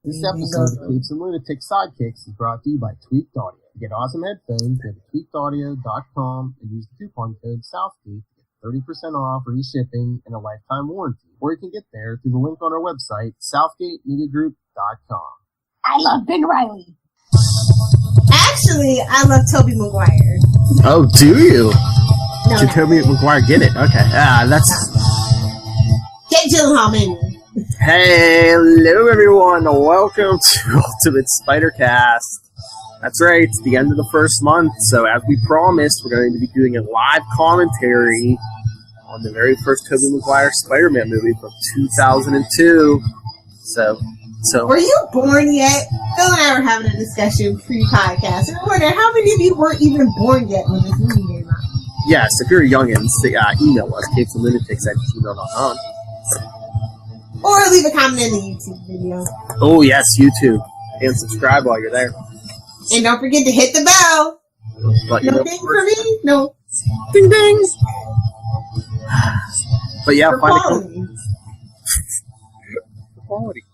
This episode of Capes and Lunatic Sidekicks is brought to you by Tweaked Audio. To get awesome headphones, go to tweakedaudio.com and use the coupon code SOUTHGATE to get 30% off, free shipping, and a lifetime warranty. Or you can get there through the link on our website, southgatemediagroup.com. I love Ben Reilly. Actually, I love Tobey Maguire. Oh, do you? No, Did Tobey Maguire get it? Okay. That's... Jake Gyllenhaal, maybe. Hey, hello everyone. Welcome to Ultimate Spider-Cast. That's right, it's the end of the first month, so as we promised, we're going to be doing a live commentary on the very first Tobey Maguire Spider-Man movie from 2002. So... Were you born yet? Phil and I were having a discussion pre-podcast, and I wonder how many of you weren't even born yet when this movie came out? Yes, if you're youngins, email us, capesandlunatics@gmail.com. Or leave a comment in the YouTube video. Oh, yes, YouTube. And subscribe while you're there. And don't forget to hit the bell. No ding for me? No. Ding ding. But yeah, find quality. Quality.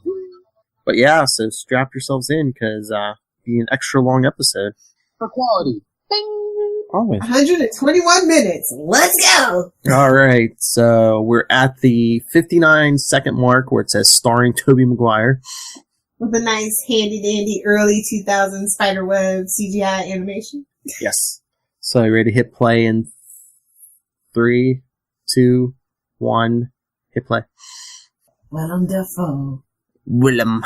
But yeah, so strap yourselves in, because be an extra long episode. For quality. Ding. Always. 121 minutes. Let's go. All right, so we're at the 59-second mark where it says starring Tobey Maguire. With a nice handy-dandy early 2000s spiderweb CGI animation. Yes. So you ready to hit play in 3, 2, 1, hit play. Willem Dafoe. Willem.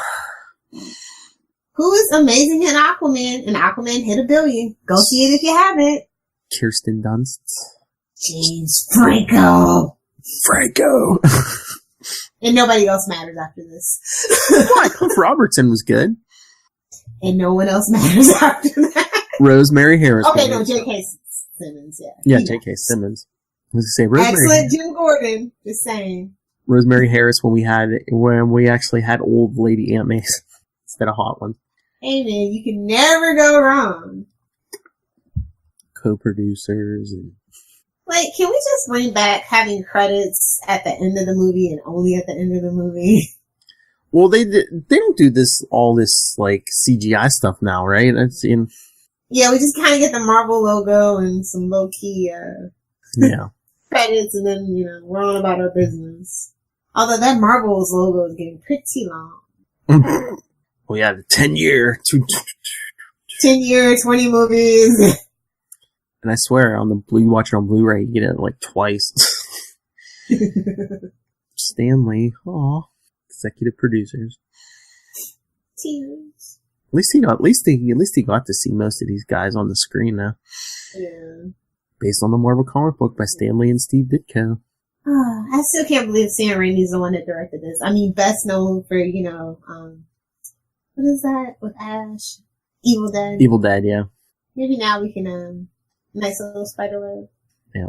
Who is amazing in Aquaman, and Aquaman hit $1 billion. Go see it if you haven't. Kirsten Dunst. James Franco. And nobody else matters after this. Why? Cliff Robertson was good. And no one else matters after that. Rosemary Harris. Okay, no, J.K. Simmons, yeah. Yeah, J.K. Simmons. I was going to say Rosemary. Excellent Jim Gordon, just saying. Rosemary Harris when we actually had old lady Aunt Mays instead of hot ones. Hey man, you can never go wrong. Co-producers and... Like, can we just bring back having credits at the end of the movie and only at the end of the movie? Well, they don't do all this like CGI stuff now, right? Yeah, we just kind of get the Marvel logo and some low key yeah credits, and then we're on about our business. Although that Marvel's logo is getting pretty long. Well, yeah, the 10-year, 10-year, 20 movies. And I swear, you watch it on Blu-ray, you get it like twice. Stanley, aw, executive producers. Tears. At least he got to see most of these guys on the screen now. Yeah. Based on the Marvel comic book by Stanley and Steve Ditko. I still can't believe Sam Raimi's the one that directed this. I mean, best known for what is that with Ash? Evil Dead. Evil Dead, yeah. Maybe now we can nice little spiderweb. Yeah.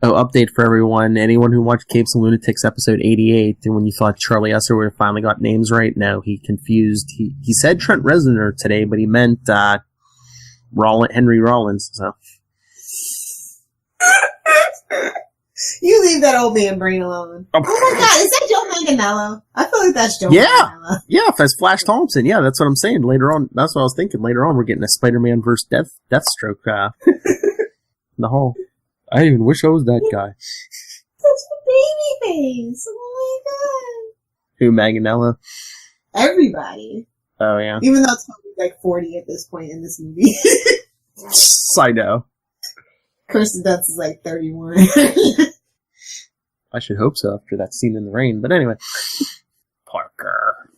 Oh, update for everyone. Anyone who watched Capes and Lunatics episode 88, and when you thought Charlie Esser would have finally got names right, no, he confused. He said Trent Reznor today, but he meant Henry Rollins. So. You leave that old man brain alone. Oh my god, is that Joe Manganiello? I feel like that's Joe Manganiello. Yeah, if that's Flash Thompson. Yeah, that's what I'm saying. Later on, that's what I was thinking. Later on, we're getting a Spider-Man versus Deathstroke. The whole. I even wish I was that guy. That's a baby face. Oh my god. Who, Manganiello? Everybody. Oh, yeah. Even though Toby's like 40 at this point in this movie. I know. Kirsten Dunst is like 31. I should hope so after that scene in the rain. But anyway. Parker.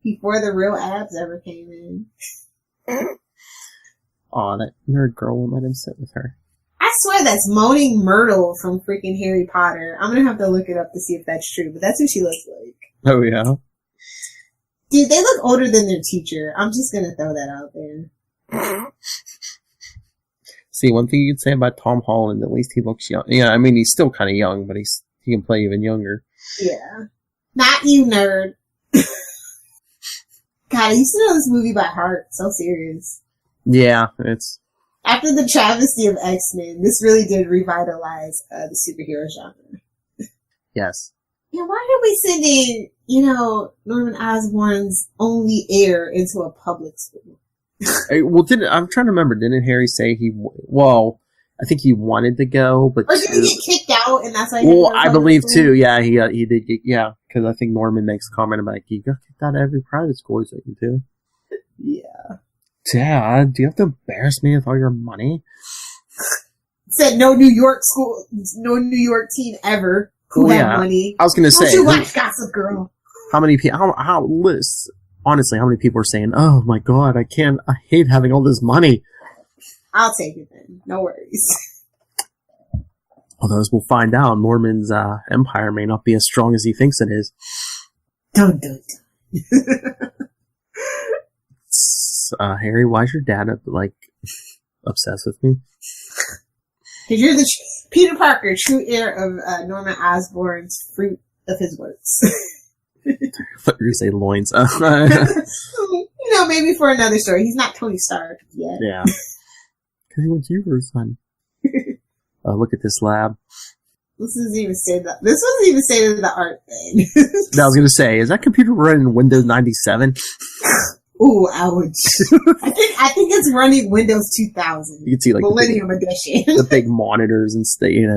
Before the real abs ever came in. Aw, that nerd girl won't let him sit with her. I swear that's Moaning Myrtle from freaking Harry Potter. I'm gonna have to look it up to see if that's true, but that's who she looks like. Oh, yeah? Dude, they look older than their teacher. I'm just gonna throw that out there. See, one thing you can say about Tom Holland, at least he looks young. Yeah, I mean, he's still kind of young, but he can play even younger. Yeah. Not you, nerd. God, I used to know this movie by heart. So serious. Yeah, it's... After the travesty of X-Men, this really did revitalize the superhero genre. Yes. Yeah, why are we sending, Norman Osborn's only heir into a public school? Well, I'm trying to remember. Didn't Harry say I think he wanted to go, but or did he get kicked out, and that's why? Well, I believe too. Yeah, he did. Because I think Norman makes a comment about he got kicked out of every private school he's taken to. Yeah. Dad, do you have to embarrass me with all your money? Said no New York school, no New York teen ever who had money. I was going to say, don't you watch Gossip Girl? How many people? Honestly, how many people are saying, "Oh my God, I hate having all this money." I'll take it then. No worries. Although, as we'll find out, Norman's empire may not be as strong as he thinks it is. Dun, dun, dun. Harry, why is your dad obsessed with me? Because you're the Peter Parker, true heir of Norman Osborn's fruit of his works. I thought you were going to say loins. Maybe for another story. He's not Tony Stark yet. Yeah. Because he wants you for his son. Look at this lab. This wasn't even state of the art thing. I was going to say, is that computer running Windows 97? Ooh, ouch. I think it's running Windows 2000. You can see Millennium Edition. The big monitors and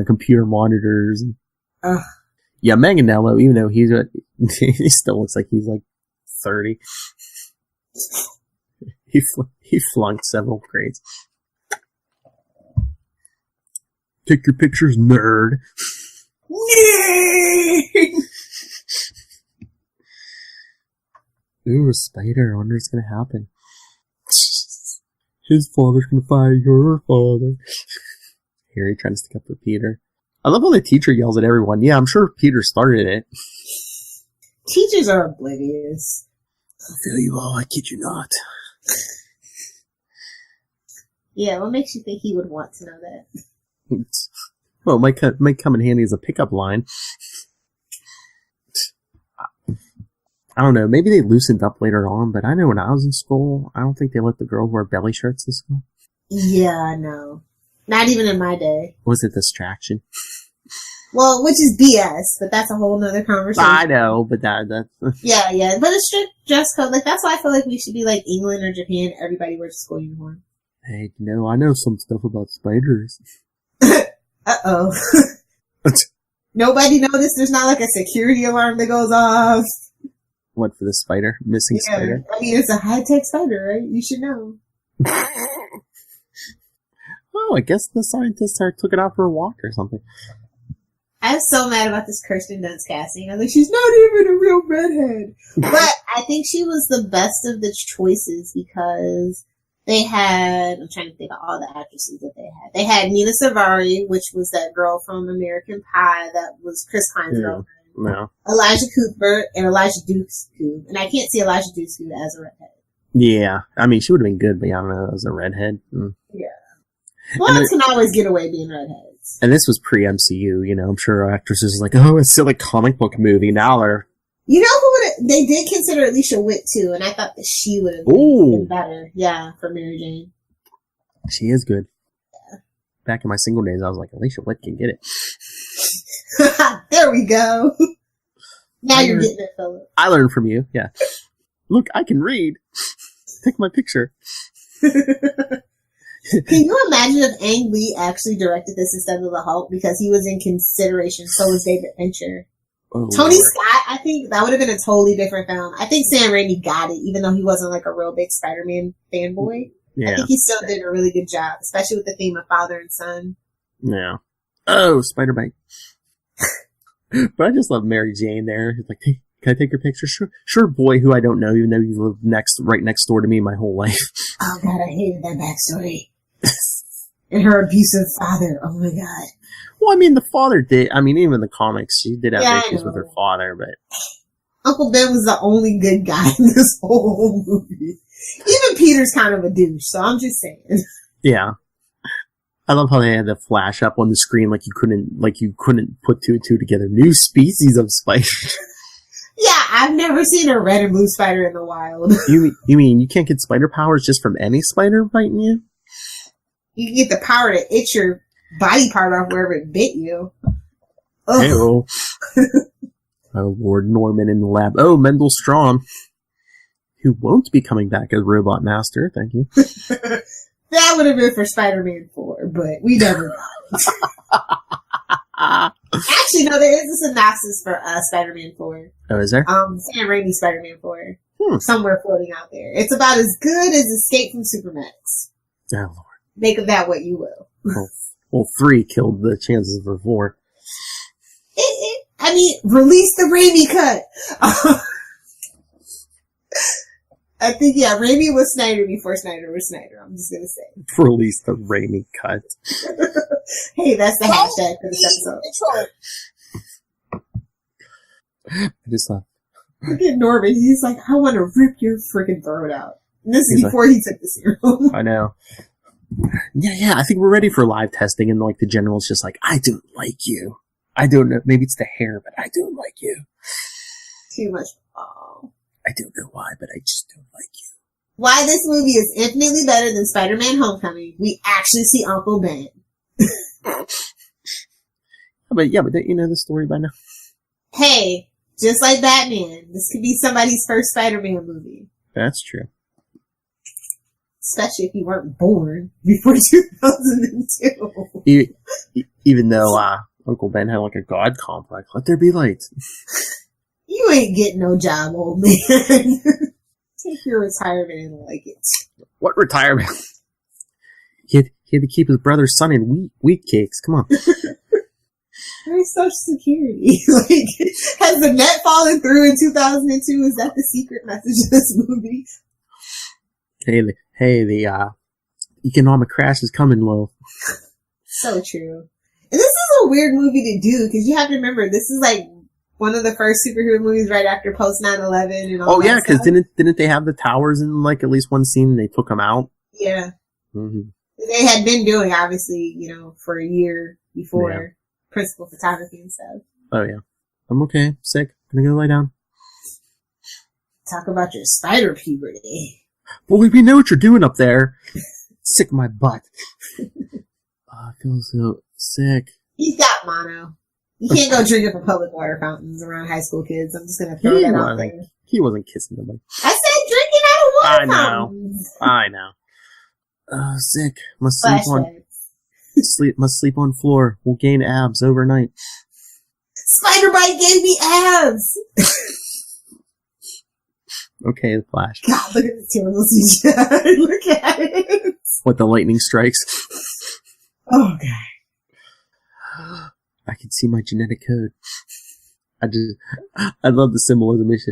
computer monitors. Yeah, Manganello, even though he still looks like he's 30. He flunked several grades. Take your pictures, nerd. Ooh, a spider. I wonder what's going to happen. His father's going to fire your father. Harry trying to stick up for Peter. I love how the teacher yells at everyone. Yeah, I'm sure Peter started it. Teachers are oblivious. I feel you all. I kid you not. Yeah, what makes you think he would want to know that? Well, it might come in handy as a pickup line. I don't know. Maybe they loosened up later on, but I know when I was in school, I don't think they let the girls wear belly shirts in school. Yeah, no. Not even in my day. Was it distraction? Well, which is BS, but that's a whole nother conversation. I know, but that's... Yeah. But a strict dress code, that's why I feel like we should be like England or Japan. Everybody wears a school uniform. Hey, I know some stuff about spiders. Uh-oh. Nobody noticed there's not a security alarm that goes off. What, for the spider? Missing spider? I mean, it's a high-tech spider, right? You should know. Oh, I guess the scientists took it out for a walk or something. I'm so mad about this Kirsten Dunst casting. I was like, she's not even a real redhead. But I think she was the best of the choices because they had, I'm trying to think of all the actresses that they had. They had Nina Savari, which was that girl from American Pie that was Chris Klein's girlfriend. No. Elijah Cuthbert and Elijah Dushku. And I can't see Elijah Dushku as a redhead. Yeah. I mean, she would have been good, but I don't know, as a redhead. Yeah. Blondes can always get away being redheads. And this was pre-MCU, I'm sure actresses are like, oh, it's still a comic book movie. Now they're... You know who they did consider Alicia Witt too, and I thought that she would have been better. Yeah, for Mary Jane. She is good. Yeah. Back in my single days, I was like, Alicia Witt can get it. There we go. Now you're getting it, Philip. I learned from you, yeah. Look, I can read. Take my picture. Can you imagine if Ang Lee actually directed this instead of the Hulk because he was in consideration, so was David Fincher. Oh, Tony Scott, I think that would have been a totally different film. I think Sam Raimi got it, even though he wasn't a real big Spider-Man fanboy. Yeah. I think he still did a really good job, especially with the theme of father and son. Yeah. Oh, Spider-Bite. But I just love Mary Jane there. He's like, hey, can I take your picture? Sure, boy, who I don't know, even though you live right next door to me my whole life. Oh, God, I hated that backstory. And her abusive father. Oh, my God. Well, I mean, the father did. I mean, even in the comics, she did have issues with her father, but... Uncle Ben was the only good guy in this whole movie. Even Peter's kind of a douche, so I'm just saying. Yeah. I love how they had the flash up on the screen like you couldn't put two and two together. New species of spider. Yeah, I've never seen a red and blue spider in the wild. You mean you can't get spider powers just from any spider biting you? You can get the power to itch your body part off wherever it bit you. Ew. Oh, Lord Norman in the lab. Oh, Mendel Strawn, who won't be coming back as Robot Master. Thank you. That would have been for Spider-Man 4, but we never got it. Actually, no, there is a synopsis for Spider-Man 4. Oh, is there? Sam Raimi's Spider-Man 4. Somewhere floating out there. It's about as good as Escape from Supermax. Oh, Lord. Make of that what you will. Well, 3 killed the chances for 4. I mean, release the Raimi cut. I think, yeah, Raimi was Snyder before Snyder was Snyder. I'm just gonna say. Release the Raimi cut. Hey, that's the hashtag for this episode. I just thought. Look at Norman. He's like, I want to rip your freaking throat out. And this is before he took the serum. I know. Yeah, I think we're ready for live testing, and like the general's just like, I don't like you. I don't know. Maybe it's the hair, but I don't like you. Too much. Oh. I don't know why, but I just don't like you. Why this movie is infinitely better than Spider-Man Homecoming, we actually see Uncle Ben. But don't you know the story by now? Hey, just like Batman, this could be somebody's first Spider-Man movie. That's true. Especially if you weren't born before 2002. Even though Uncle Ben had like a god complex. Let there be light. You ain't getting no job, old man. Take your retirement and like it. What retirement? He had to keep his brother's son in wheat cakes. Come on. Where's Social Security? Like, has the net fallen through in 2002? Is that the secret message of this movie? Hey, the economic crash is coming, Lo. So true. And this is a weird movie to do, because you have to remember, this is like one of the first superhero movies right after post 9/11 and all that. Oh yeah, because didn't they have the towers in like at least one scene and they took them out? Yeah. Mm-hmm. They had been doing, obviously, for a year before principal photography and stuff. Oh yeah. I'm okay. Sick. Gonna go lie down. Talk about your spider puberty. Well, we know what you're doing up there. Sick my butt. I feel so sick. He's got mono. You can't go drinking from public water fountains around high school kids. I'm just going to throw that out there. He wasn't kissing nobody. I said drinking out of water fountains. I know. Sick. Must sleep on floor. We'll gain abs overnight. Spider bite gave me abs. Okay, the Flash. God, look at this terrible CGI. Look at it. What, the lightning strikes? Oh, God. I can see my genetic code. I love the symbolism. It's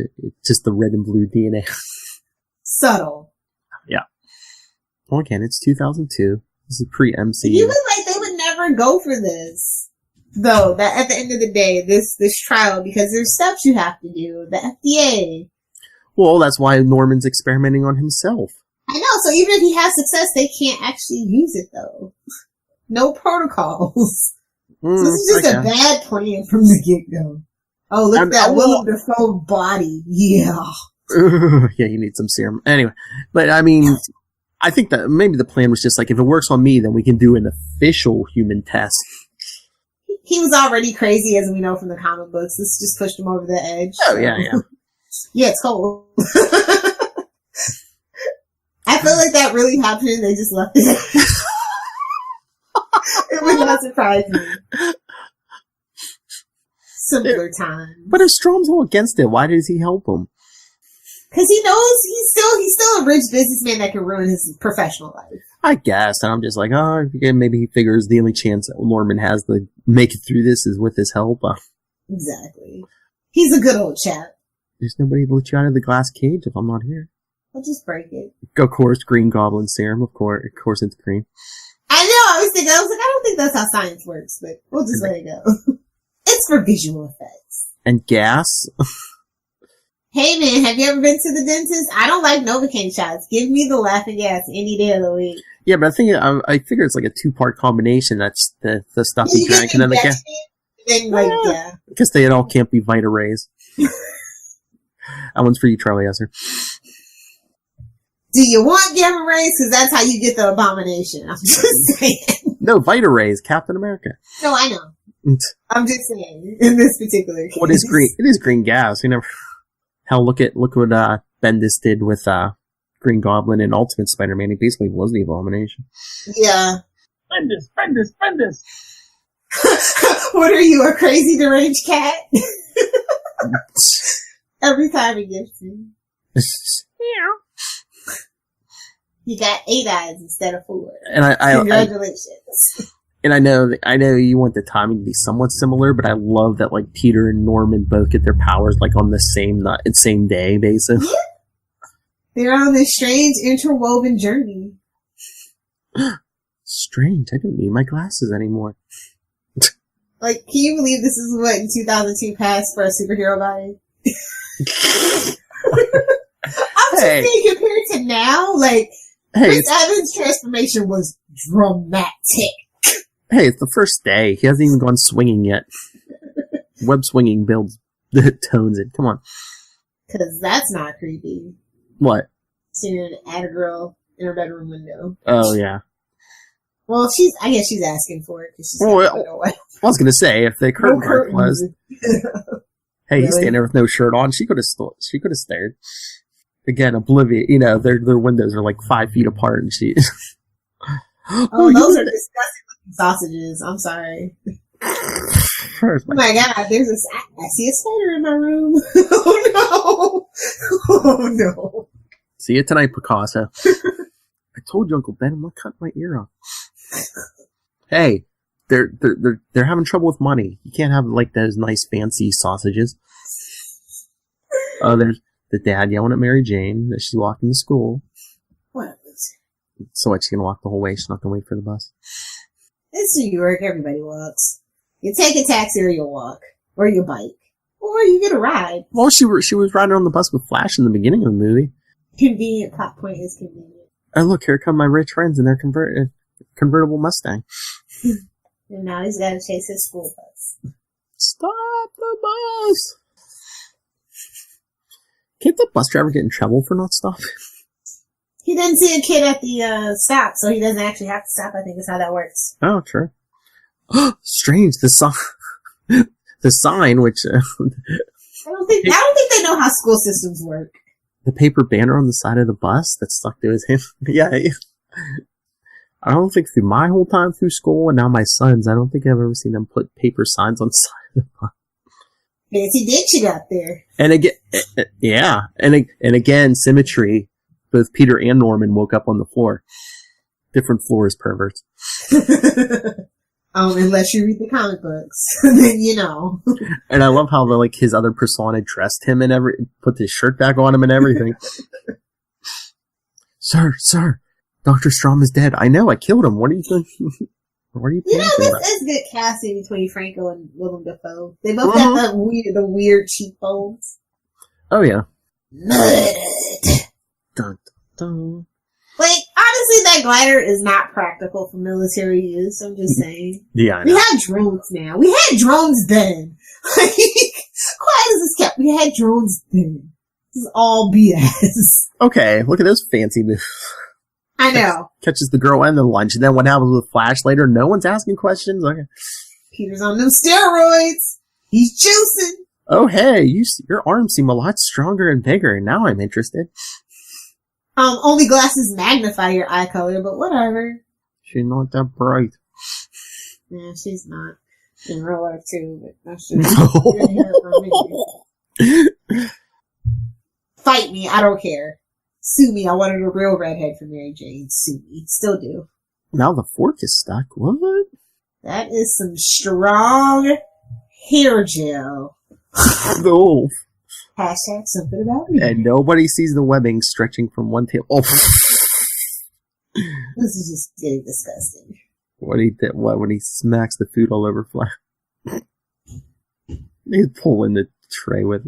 just the red and blue DNA. Subtle. Yeah. Well, again, it's 2002. This is pre-MCU. You look like they would never go for this. Though, that at the end of the day, this trial, because there's steps you have to do. The FDA. Well, that's why Norman's experimenting on himself. I know, so even if he has success, they can't actually use it, though. No protocols. So this is just a bad plan from the get-go. Oh, look at that Willem Dafoe body. Yeah. Yeah, you need some serum. Anyway, but I mean, I think that maybe the plan was just like, if it works on me, then we can do an official human test. He was already crazy, as we know from the comic books. This just pushed him over the edge. Oh, yeah. Yeah, it's cold. I feel like that really happened and they just left it. It would not surprise me. Simpler time. But if Strom's all against it, why does he help him? Because he knows he's still a rich businessman that can ruin his professional life. I guess. And I'm just like, maybe he figures the only chance that Norman has to make it through this is with his help. Exactly. He's a good old chap. There's nobody to let you out of the glass cage if I'm not here. I'll just break it. Of course, green Goblin serum. Of course it's green. I know. I was like, I don't think that's how science works, but we'll just let it go. It's for visual effects. And gas. Hey man, have you ever been to the dentist? I don't like Novocaine shots. Give me the laughing gas any day of the week. Yeah, but I figure it's like a 2-part combination. That's the stuff you drank and then the gas. Yeah. Because they all can't be Vita Rays. That one's for you, Charlie Esser. Do you want gamma rays? Because that's how you get the abomination. I'm just saying. No, Vita Rays, Captain America. No, I know. I'm just saying, in this particular case. What is green? It is green gas. You never. Hell, look what Bendis did with Green Goblin and Ultimate Spider-Man. He basically was the Abomination. Yeah. Bendis. What are you, a crazy deranged cat? Every time he gets you. You got 8 eyes instead of 4. And Congratulations. And I know you want the timing to be somewhat similar, but I love that like Peter and Norman both get their powers like on the same day basis. Yeah. They're on this strange interwoven journey. Strange. I don't need my glasses anymore. Like, can you believe this is what in 2002 passed for a superhero body? I'm just saying, compared to now, like, Chris Evans' transformation was dramatic. Hey, it's the first day. He hasn't even gone swinging yet. Web swinging builds tones it. Come on. Because that's not creepy. What? Seeing at a girl in her bedroom window. Oh, yeah. Well, I guess she's asking for it. I was going to say, if the curtain was... Hey, he's standing there with no shirt on. She could have stared. Again, oblivious. You know, their windows are like 5 feet apart, and she... those are disgusting looking sausages. I'm sorry. Oh my god, I see a spider in my room. Oh no. Oh no. See you tonight, Picasso. I told you, Uncle Ben, I'm not cutting my ear off. Hey, they're having trouble with money. You can't have like those nice fancy sausages. Oh, there's the dad yelling at Mary Jane as she's walking to school. What? So what, she's gonna walk the whole way? She's not gonna wait for the bus? It's New York, everybody walks. You take a taxi or you walk. Or you bike. Or you get a ride. Well, she was riding on the bus with Flash in the beginning of the movie. Convenient, plot point is convenient. Oh look, here come my rich friends in their convertible Mustang. And now he's gotta chase his school bus. Stop the bus! Can't the bus driver get in trouble for not stopping? He didn't see a kid at the stop, so he doesn't actually have to stop, I think is how that works. Oh, true. Strange, the sign, which... I don't think they know how school systems work. The paper banner on the side of the bus that stuck to his hand. Yeah. I don't think through my whole time through school, and now my son's, I don't think I've ever seen them put paper signs on the side of the bus. Fancy ditch you got there. And again, yeah. And again, symmetry. Both Peter and Norman woke up on the floor. Different floors, perverts. Unless you read the comic books. Then you know. And I love how his other persona dressed him and put his shirt back on him and everything. Sir, Dr. Strom is dead. I know, I killed him. What are you doing? What are you thinking about? This is good casting between Franco and Willem Dafoe. They both got the weird cheekbones. Oh, yeah. Murdered. Dun, dun. Like, honestly, that glider is not practical for military use. I'm just saying. Yeah, I know. We have drones now. We had drones then. Quiet as this kept. We had drones then. This is all BS. Okay, look at those fancy moves. I know. Catches the girl and the lunch. And then what happens with Flash later? No one's asking questions? Okay. Peter's on them steroids. He's juicing. Oh, hey, your arms seem a lot stronger and bigger. Now I'm interested. Only glasses magnify your eye color, but whatever. She's not that bright. Yeah, she's not. In real life, too, but that's just good hair for me. Fight me, I don't care. Sue me, I wanted a real redhead for Mary Jane. Sue me. Still do. Now the fork is stuck. What? That is some strong hair gel. No. Hashtag something about me. And nobody sees the webbing stretching from one tail. Oh. This is just getting disgusting. When he smacks the food all over Flash? He's pulling the tray with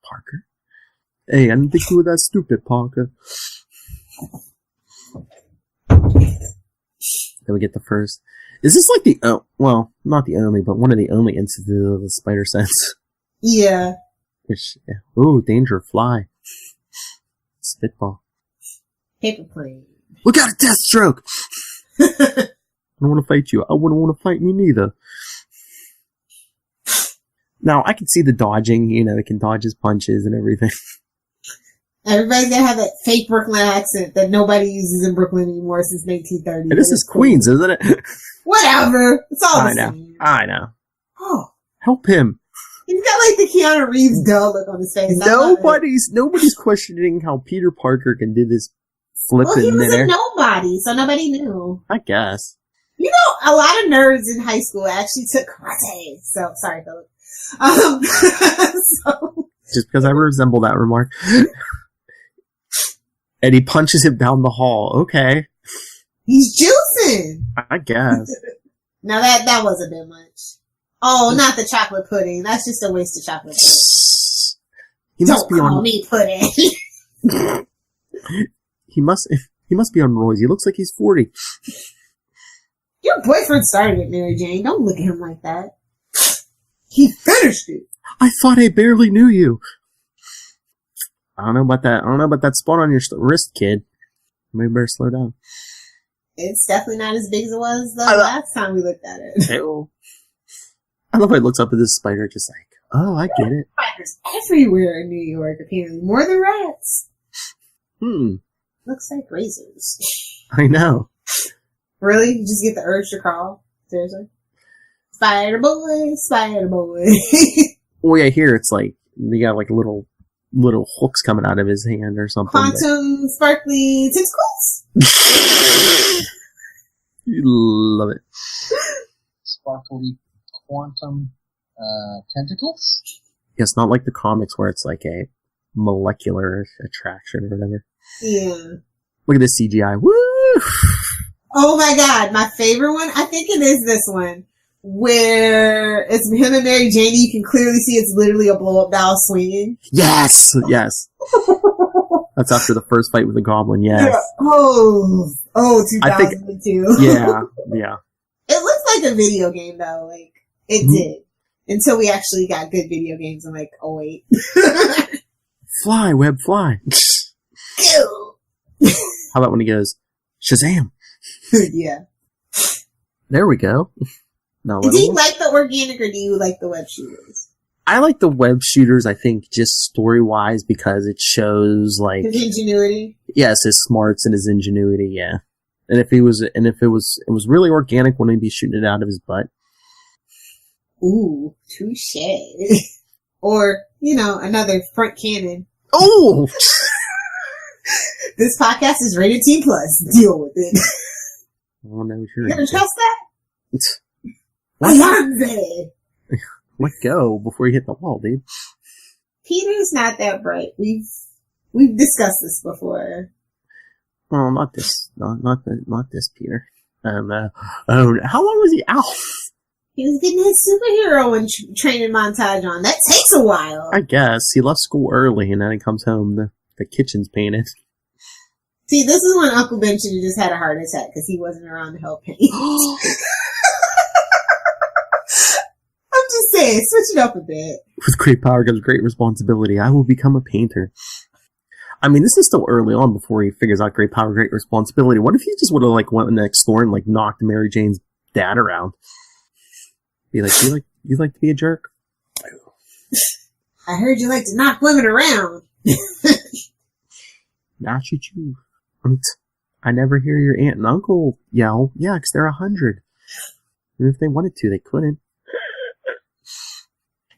Parker. Hey, I didn't think you were that stupid, Parker. Then we get the first. Is this like not the only, but one of the only instances of the spider sense? Yeah. Ooh, danger, fly. Spitball. Paper plane. Look out, a Deathstroke! I don't want to fight you. I wouldn't want to fight me neither. Now, I can see the dodging, it can dodge his punches and everything. Everybody's gonna have that fake Brooklyn accent that nobody uses in Brooklyn anymore since 1930. And this is Queens, isn't it? Whatever. It's all the same. I know. Oh. Help him. He's got like the Keanu Reeves dull look on his face. Nobody's questioning how Peter Parker can do this flipping well, he was midair. A nobody, so nobody knew. I guess. A lot of nerds in high school actually took karate. So, sorry, Philip. Just because I resemble that remark. And he punches him down the hall. Okay. He's juicing. I guess. Now that was a bit much. Oh, not the chocolate pudding. That's just a waste of chocolate pudding. Don't call me pudding. He must be on roids. He looks like he's 40. Your boyfriend started it, Mary Jane. Don't look at him like that. He finished it. I thought I barely knew you. I don't know about that spot on your wrist, kid. Maybe better slow down. It's definitely not as big as it was the last time we looked at it. I love how he looks up at this spider just like, oh, I get it. Spiders everywhere in New York, apparently. More than rats. Looks like razors. I know. Really? You just get the urge to crawl? Seriously? Spider boy, spider boy. Oh yeah, here it's like, you got like little hooks coming out of his hand or something. Quantum sparkly tentacles? You love it. Sparkly quantum tentacles? Yes, not like the comics where it's like a molecular attraction or whatever. Yeah. Look at this CGI. Woo! Oh my god, my favorite one? I think it is this one. Where it's him and Mary Jane, you can clearly see it's literally a blow-up doll swinging. Yes! Yes. That's after the first fight with the Goblin, yes. Yeah. Oh, 2002. Yeah. It looks like a video game, though. Like, it did. Until we actually got good video games in, like, 08. Fly, web, fly. Ew. How about when he goes, Shazam? Yeah. There we go. No, do you like the organic or do you like the web shooters? I like the web shooters, I think, just story-wise, because it shows, like... His ingenuity? Yes, his smarts and his ingenuity, yeah. And if it was really organic, wouldn't he be shooting it out of his butt? Ooh, touche. Or, another front cannon. Oh! This podcast is rated Teen Plus. Deal with it. Oh, no, You gonna trust that? Let go before you hit the wall, dude. Peter's not that bright. We've discussed this before. Oh, not this Peter. How long was he out? He was getting his superhero and training montage on. That takes a while. I guess he left school early, and then he comes home. The kitchen's painted. See, this is when Uncle Ben should have just had a heart attack because he wasn't around to help paint. I'm just saying, switch it up a bit. With great power comes great responsibility. I will become a painter. I mean, this is still early on before he figures out great power, great responsibility. What if he just would have went next door and knocked Mary Jane's dad around? Be like, you like to be a jerk? I heard you like to knock women around. Not you. I never hear your aunt and uncle yell. Yeah, because they're 100. And if they wanted to, they couldn't.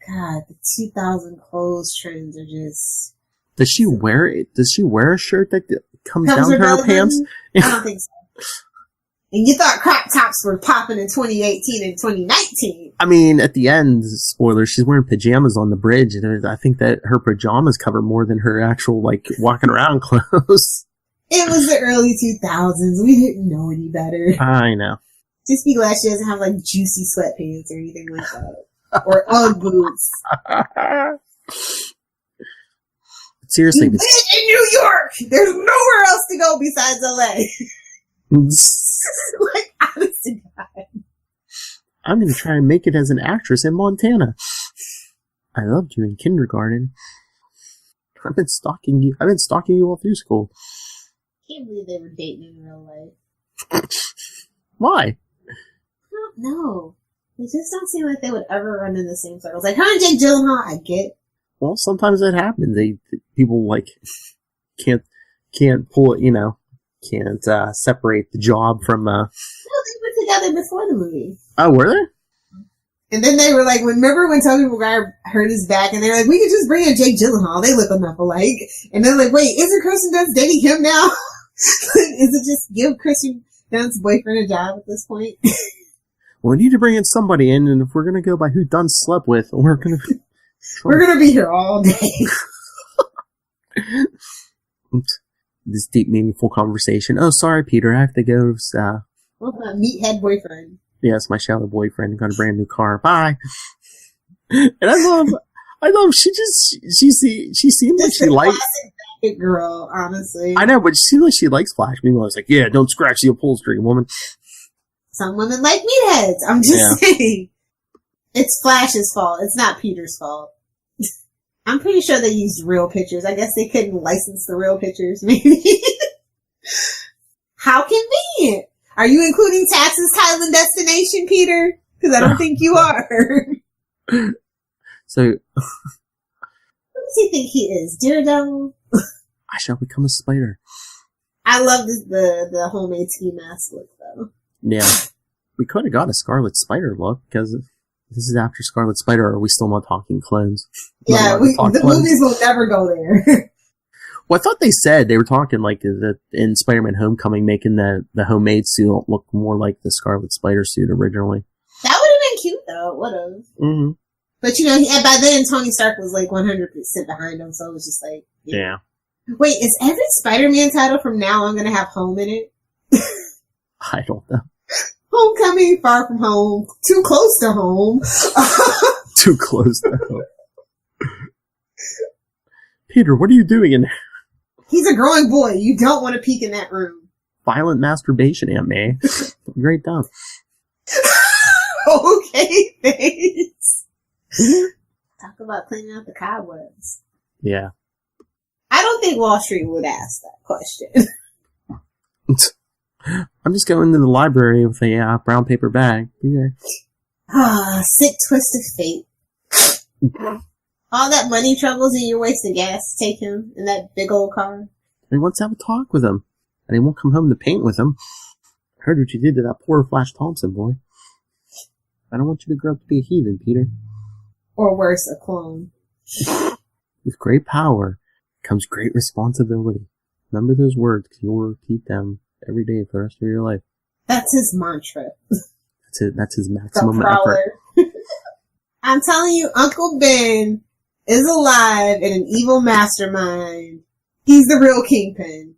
God, the 2000 clothes trends are just... Does she wear a shirt that comes down her pants? I don't think so. And you thought crop tops were popping in 2018 and 2019. I mean, at the end, spoiler, she's wearing pajamas on the bridge, and I think that her pajamas cover more than her actual, walking around clothes. It was the early 2000s. We didn't know any better. I know. Just be glad she doesn't have, juicy sweatpants or anything like that. Or Ugg boots. Seriously. You live in New York! There's nowhere else to go besides LA. Honest to God. I'm gonna try and make it as an actress in Montana. I loved you in kindergarten. I've been stalking you all through school. Can't believe they were dating in real life. Why? I don't know. They just don't seem like they would ever run in the same circles. Like, her and Jake Gyllenhaal, I get. Well, sometimes that happens. People, like, can't pull it, can't separate the job from, No, they were together before the movie. Oh, were they? And then they were like, remember when Tobey Maguire hurt his back, and they were like, we could just bring in Jake Gyllenhaal. They look enough alike. And they're like, wait, isn't Kirsten Dunst dating him now? Is it just give Kirsten Dunst's boyfriend a job at this point? Well, we need to bring in somebody in, and if we're gonna go by who Dunst slept with, we're gonna be here all day. This deep, meaningful conversation. Oh, sorry, Peter, I have to go, What's my meathead boyfriend? Yes, my shallow boyfriend got a brand new car. Bye. And I love, she seemed like she likes classic girl, honestly. I know, but she seems like she likes Flash. Meanwhile, it's like, yeah, don't scratch the upholstery, woman. Some women like meatheads. I'm just saying. It's Flash's fault. It's not Peter's fault. I'm pretty sure they used real pictures. I guess they couldn't license the real pictures, maybe. How convenient. Are you including Tax's Kylan destination, Peter? Because I don't think you are. So, who does he think he is? Daredevil? I shall become a spider. I love the homemade ski mask look, though. Yeah. We could have got a Scarlet Spider look, because this is after Scarlet Spider, or are we still not talking clones? Yeah, the movies will never go there. Well, I thought they said they were talking like in Spider-Man Homecoming, making the homemade suit look more like the Scarlet Spider suit originally. That would have been cute, though. It would have. Mm-hmm. But by then Tony Stark was like 100% behind him, so it was just like, yeah. Wait, is every Spider-Man title from now on going to have home in it? I don't know. Homecoming, Far From Home, Too Close to Home. Too close to home. Peter, what are you doing in there? He's a growing boy. You don't want to peek in that room. Violent masturbation, Aunt May. Great dumb. Okay, thanks. Talk about cleaning out the cobwebs. Yeah. I don't think Wall Street would ask that question. I'm just going to the library with a brown paper bag. Okay. Sick twist of fate. All that money troubles and you're wasting gas to take him in that big old car. He wants to have a talk with him. And he won't come home to paint with him. I heard what you did to that poor Flash Thompson boy. I don't want you to grow up to be a heathen, Peter. Or worse, a clone. With great power comes great responsibility. Remember those words, because you'll repeat them every day for the rest of your life. That's his mantra. That's it. That's his maximum effort. I'm telling you, Uncle Ben is alive in an evil mastermind. He's the real Kingpin.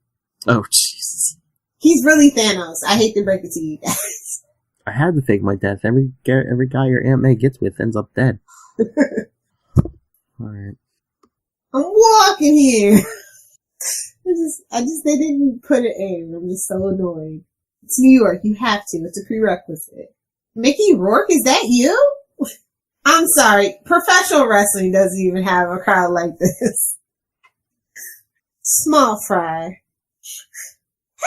Oh, Jesus. He's really Thanos. I hate to break it to you guys. I had to fake my death. Every guy your Aunt May gets with ends up dead. Alright. I'm walking here. They didn't put it in. I'm just so annoyed. It's New York. You have to. It's a prerequisite. Mickey Rourke, is that you? I'm sorry. Professional wrestling doesn't even have a crowd like this. Small fry.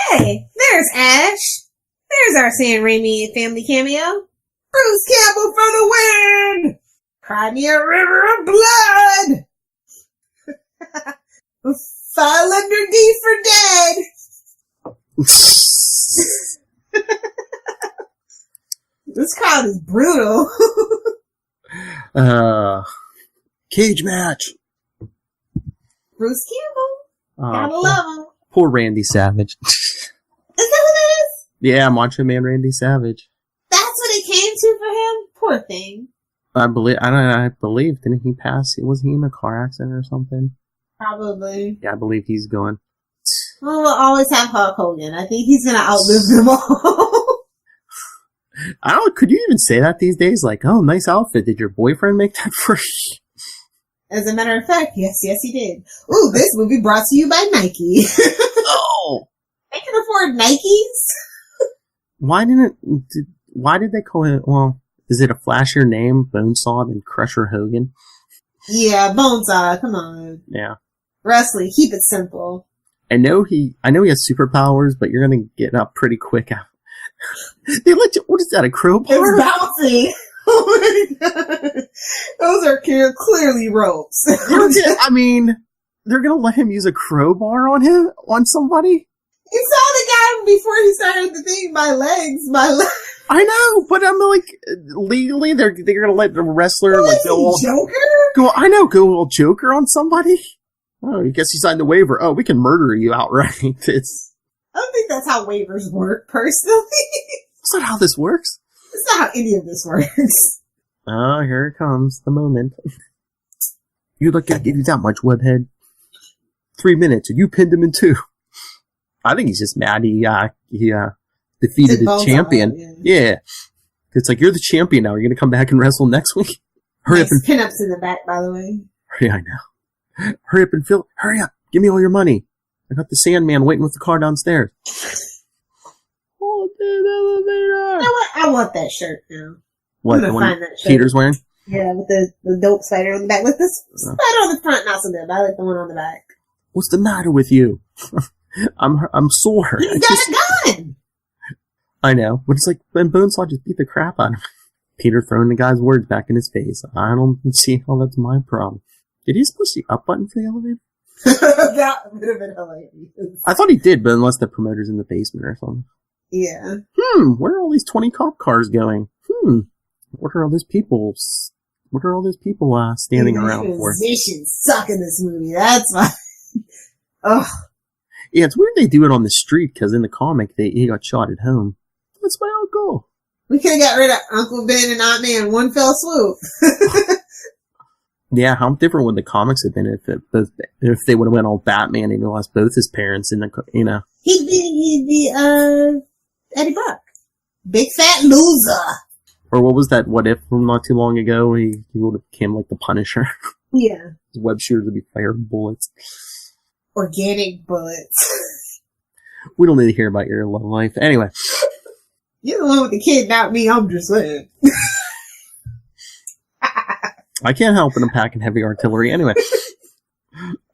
Hey, there's Ash. There's our Sam Raimi family cameo. Bruce Campbell for the win! Cry me a river of blood! File under D for dead! This crowd is brutal. Cage match. Bruce Campbell. Gotta love him. Poor Randy Savage. Is that what that is? Yeah, Macho Man Randy Savage. That's what it came to for him? Poor thing. I believe, didn't he pass? Was he in a car accident or something? Probably. Yeah, I believe he's gone. Well, we'll always have Hulk Hogan. I think he's gonna outlive them all. I don't know, could you even say that these days? Like, oh, nice outfit. Did your boyfriend make that for you? As a matter of fact, yes, he did. Ooh, this movie brought to you by Nike. Oh! They can afford Nikes? Why did they call it, well, is it a flashier name, Bonesaw, than Crusher Hogan? Yeah, Bonesaw, come on. Yeah. Wrestling, keep it simple. I know he has superpowers, but you're gonna get up pretty quick out. They let you, what is that, a crowbar? It's bouncy. Oh my god. Those are clearly ropes. I mean, they're gonna let him use a crowbar on somebody? You saw the guy before he started the thing, my legs. I know, but I'm like, legally, they're gonna let the wrestler What like is go he, all Joker? go all Joker on somebody. Oh, I guess he signed the waiver. Oh, we can murder you outright. I don't think that's how waivers work, personally. That's not how this works. That's not how any of this works. Oh, here it comes, the moment. You look, I give you that much, webhead. 3 minutes, and you pinned him in 2. I think he's just mad he defeated his champion. Yeah. It's like, you're the champion now. You're gonna come back and wrestle next week? Hurry up and... Pinups in the back, by the way. Yeah, I know. Hurry up and Phil. Hurry up. Give me all your money. I got the Sandman waiting with the car downstairs. Oh, dude, elevator. You know what? I want that shirt now. What, the one Peter's wearing? Yeah, with the dope spider on the back. With the spider on the front, not so good, but I like the one on the back. What's the matter with you? I'm sore. He's got a gun! I know, but it's like when Bonesaw just beat the crap out of him. Peter throwing the guy's words back in his face. I don't see how that's my problem. Did he push the up button for the elevator? That would have been hilarious. I thought he did, but unless the promoter's in the basement or something. Yeah. Where are all these 20 cop cars going? What are all these people standing around for? Musicians suck in this movie. That's why. Ugh. Yeah, it's weird they do it on the street, because in the comic, he got shot at home. That's my uncle. We could have got rid of Uncle Ben and Aunt May in one fell swoop. Yeah, how different would the comics have been if they would have went all Batman and he lost both his parents in the, you know? He'd be Eddie Brock. Big fat loser. Or what was that, what if from not too long ago, he would have became like the Punisher? Yeah. His web shooters would be firing bullets. Organic bullets. We don't need to hear about your love life. Anyway. You're the one with the kid, not me, I'm just saying. I can't help it, I'm packing heavy artillery. Anyway.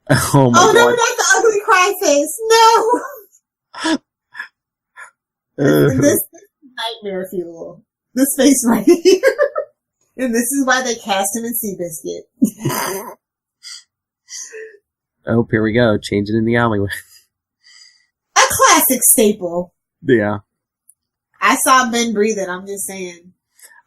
Oh my God. No, not the ugly cry face. No! This is nightmare fuel. This face right here. And this is why they cast him in Seabiscuit. Oh, here we go. Changing in the alleyway. A classic staple. Yeah. I saw Ben breathing, I'm just saying.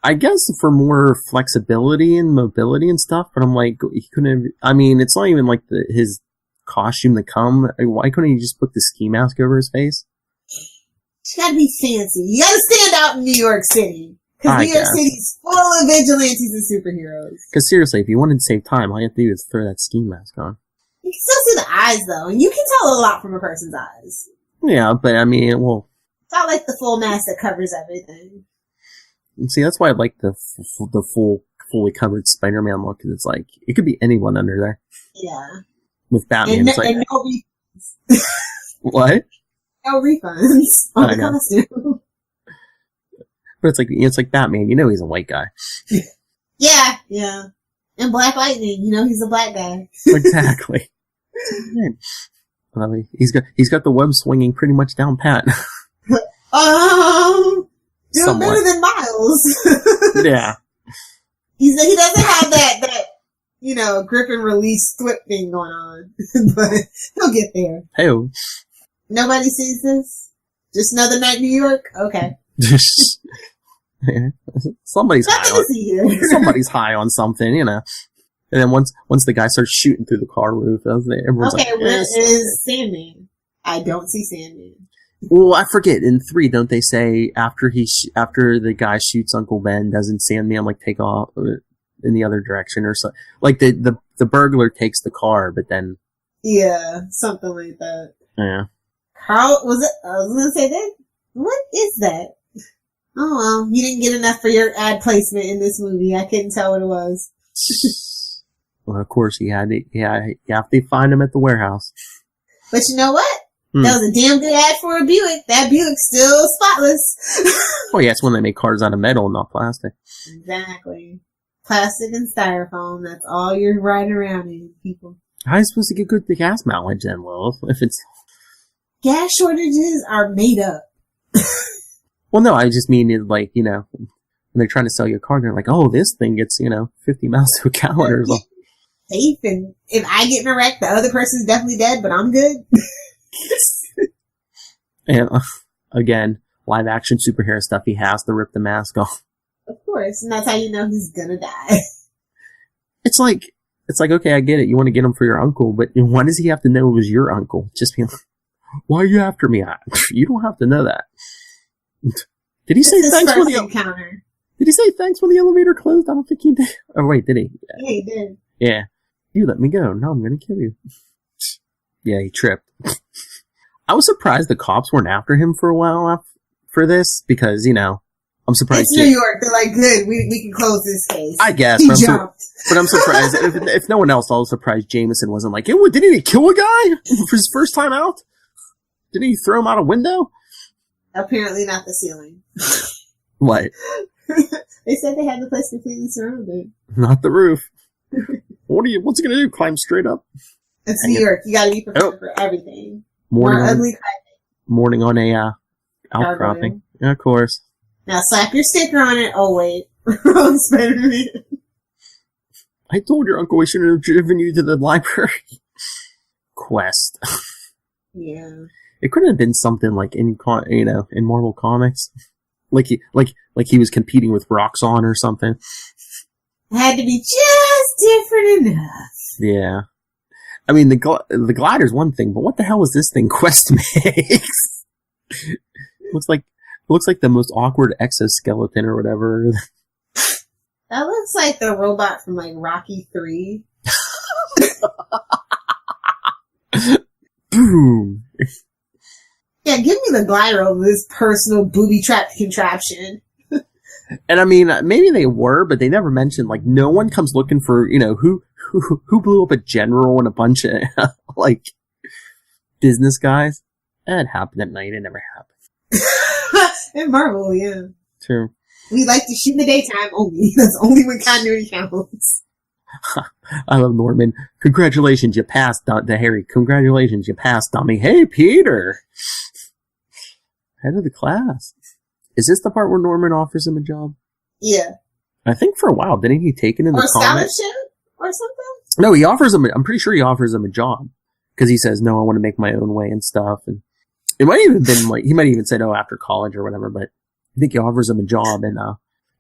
I guess for more flexibility and mobility and stuff, but I'm like, he couldn't have, I mean, it's not even like his costume to come. Why couldn't he just put the ski mask over his face? You gotta be fancy. You gotta stand out in New York City. Because New York City's full of vigilantes and superheroes. Because seriously, if you wanted to save time, all you have to do is throw that ski mask on. You can still see the eyes, though, and you can tell a lot from a person's eyes. Yeah, but I mean, well... It's not like the full mask that covers everything. See, that's why I like the fully covered Spider-Man look, because it's like, it could be anyone under there. Yeah. With Batman, it's like... And no refunds. What? No refunds on the costume. But it's like Batman, you know he's a white guy. Yeah. And Black Lightning, you know he's a black guy. Exactly. He's got the web swinging pretty much down pat. Doing better than Miles. Yeah. He doesn't have that grip and release thwip thing going on. But he'll get there. Hey. Nobody sees this? Just another night in New York? Okay. Yeah. Somebody's high on something, you know. And then once the guy starts shooting through the car roof, everyone's like, where is Sandman? I don't see Sandman. Well, I forget. In 3, don't they say after the guy shoots Uncle Ben, doesn't Sandman like take off in the other direction or so? Like the burglar takes the car, but then something like that. Yeah. Carl was it? I was gonna say that. What is that? Oh well, you didn't get enough for your ad placement in this movie. I couldn't tell what it was. Well, of course you have to find him at the warehouse. But you know what? That was a damn good ad for a Buick. That Buick's still spotless. Oh yeah, it's when they make cars out of metal, not plastic. Exactly. Plastic and styrofoam. That's all you're riding around in, people. How are you supposed to get good gas mileage then, Lilith? If it's gas shortages are made up. Well, no, I just mean it like, you know, they're trying to sell you a car, they're like, oh, this thing gets, 50 miles to a gallon or something. Safe, and if I get in a wreck, the other person's definitely dead, but I'm good. And again, live action superhero stuff, he has to rip the mask off. Of course, and that's how you know he's gonna die. It's like, okay, I get it. You want to get him for your uncle, but why does he have to know it was your uncle? Just be like, why are you after me? You don't have to know that. Did he say thanks when the encounter? Did he say thanks when the elevator closed? I don't think he did. Oh wait, did he? Yeah, he did. Yeah. You let me go. No, I'm gonna kill you. Yeah, he tripped. I was surprised the cops weren't after him for a while for this because, I'm surprised. It's New York. They're like, good, we can close this case. I guess. He but jumped. But I'm surprised. if no one else, I was surprised Jameson wasn't like, didn't he kill a guy for his first time out? Didn't he throw him out a window? Apparently not the ceiling. What? They said they had the place completely surrounded. Not the roof. What's he gonna do? Climb straight up? It's New York. You gotta be prepared for everything. Morning on a outcropping. Yeah, of course. Now slap your sticker on it. Oh wait. Wrong Spider-Man. I told your uncle we shouldn't have driven you to the library. Quest. Yeah. It could have been something like in Marvel Comics. Like he was competing with Roxxon or something. It had to be just different enough. Yeah. I mean, the glider's one thing, but what the hell is this thing Quest makes? looks like the most awkward exoskeleton or whatever. That looks like the robot from like Rocky 3. Boom. Yeah, give me the glider over this personal booby trap contraption. And I mean, maybe they were, but they never mentioned, like, no one comes looking for, who blew up a general and a bunch of, like, business guys. That happened at night. It never happened. In Marvel, yeah. True. We like to shoot in the daytime only. That's only when continuity counts. I love Norman. Congratulations, you passed, to Harry. Congratulations, you passed, dummy. Hey, Peter! Head of the class. Is this the part where Norman offers him a job? Yeah. I think for a while, didn't he take it in the comic? Or scholarship? Or something? No, he offers him, I'm pretty sure he offers him a job. Because he says, no, I want to make my own way and stuff. And it might even been like, he might even say, no, after college or whatever, but I think he offers him a job, and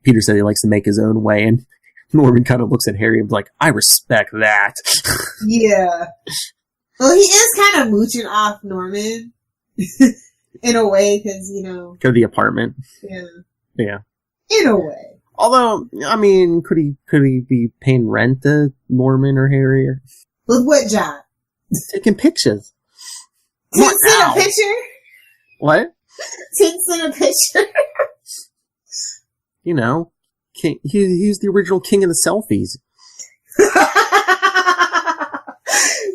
Peter said he likes to make his own way, and Norman kind of looks at Harry and is like, I respect that. Yeah. Well, he is kind of mooching off Norman. In a way, because, Go to the apartment. Yeah. Yeah. In a way. Although, I mean, could he be paying rent to Norman or Harry? Or with what job? Taking pictures. Tints in a picture? What? Tints in a picture? King, he's the original king of the selfies.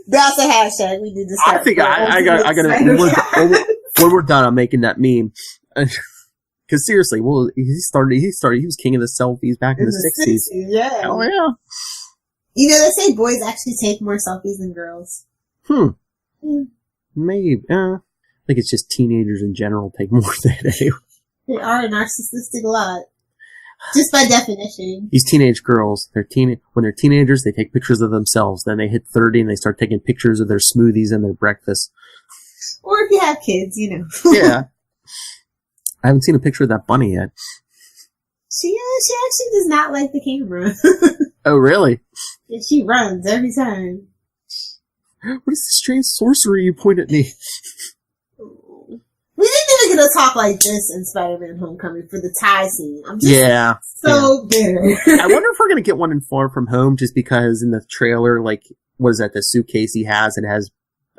That's a hashtag we need to start. I think I gotta. When we're done, I'm making that meme. Because seriously, well, he was king of the selfies back in the 60s. Yeah. Oh yeah. They say boys actually take more selfies than girls. Maybe. I think it's just teenagers in general take more than they. They are a narcissistic lot. Just by definition. These teenage girls, when they're teenagers, they take pictures of themselves. Then they hit 30 and they start taking pictures of their smoothies and their breakfast. Or if you have kids, Yeah. I haven't seen a picture of that bunny yet. She actually does not like the camera. Oh, really? Yeah, she runs every time. What is this strange sorcery you point at me? We didn't even get to talk like this in Spider-Man Homecoming for the tie scene. I'm just so bitter. I wonder if we're going to get one in Far From Home, just because in the trailer, like, what is that, the suitcase he has, it has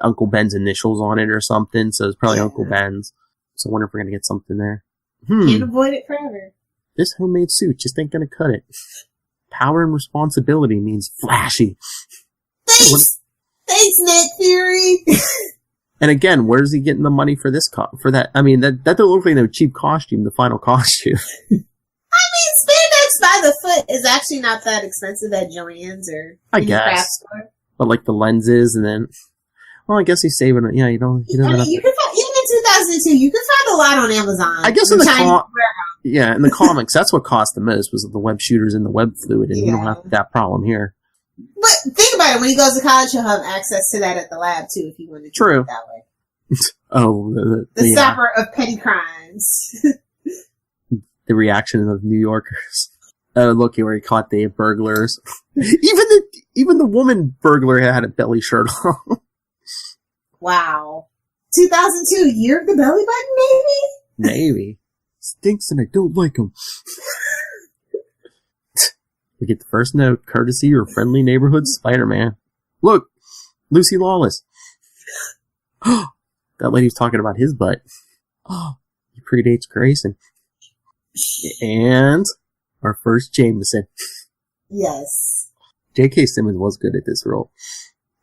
Uncle Ben's initials on it or something, so it's probably Uncle Ben's. So I wonder if we're going to get something there. Can't avoid it forever. This homemade suit just ain't going to cut it. Power and responsibility means flashy. Thanks, Nick Fury. And again, where's he getting the money for this for that? I mean, that don't look like no cheap costume, the final costume. I mean, spandex by the foot is actually not that expensive at Joann's or any craft store. But like the lenses, and then, well, I guess he's saving it. Yeah, you don't. You can find, even in 2002, you can find a lot on Amazon. I guess in the Yeah, in the comics, that's what cost the most, was the web shooters and the web fluid, and you don't have that problem here. But think about it, when he goes to college, he'll have access to that at the lab, too, if he wanted to do it that way. Oh, the stopper of petty crimes. The reaction of New Yorkers. Oh, look, where he caught the burglars. Even the woman burglar had a belly shirt on. Wow. 2002, year of the belly button, maybe? Maybe. Stinks and I don't like him. We get the first note, courtesy your friendly neighborhood Spider-Man. Look, Lucy Lawless. That lady's talking about his butt. Oh, he predates Grayson. And our first Jameson. Yes. J.K. Simmons was good at this role.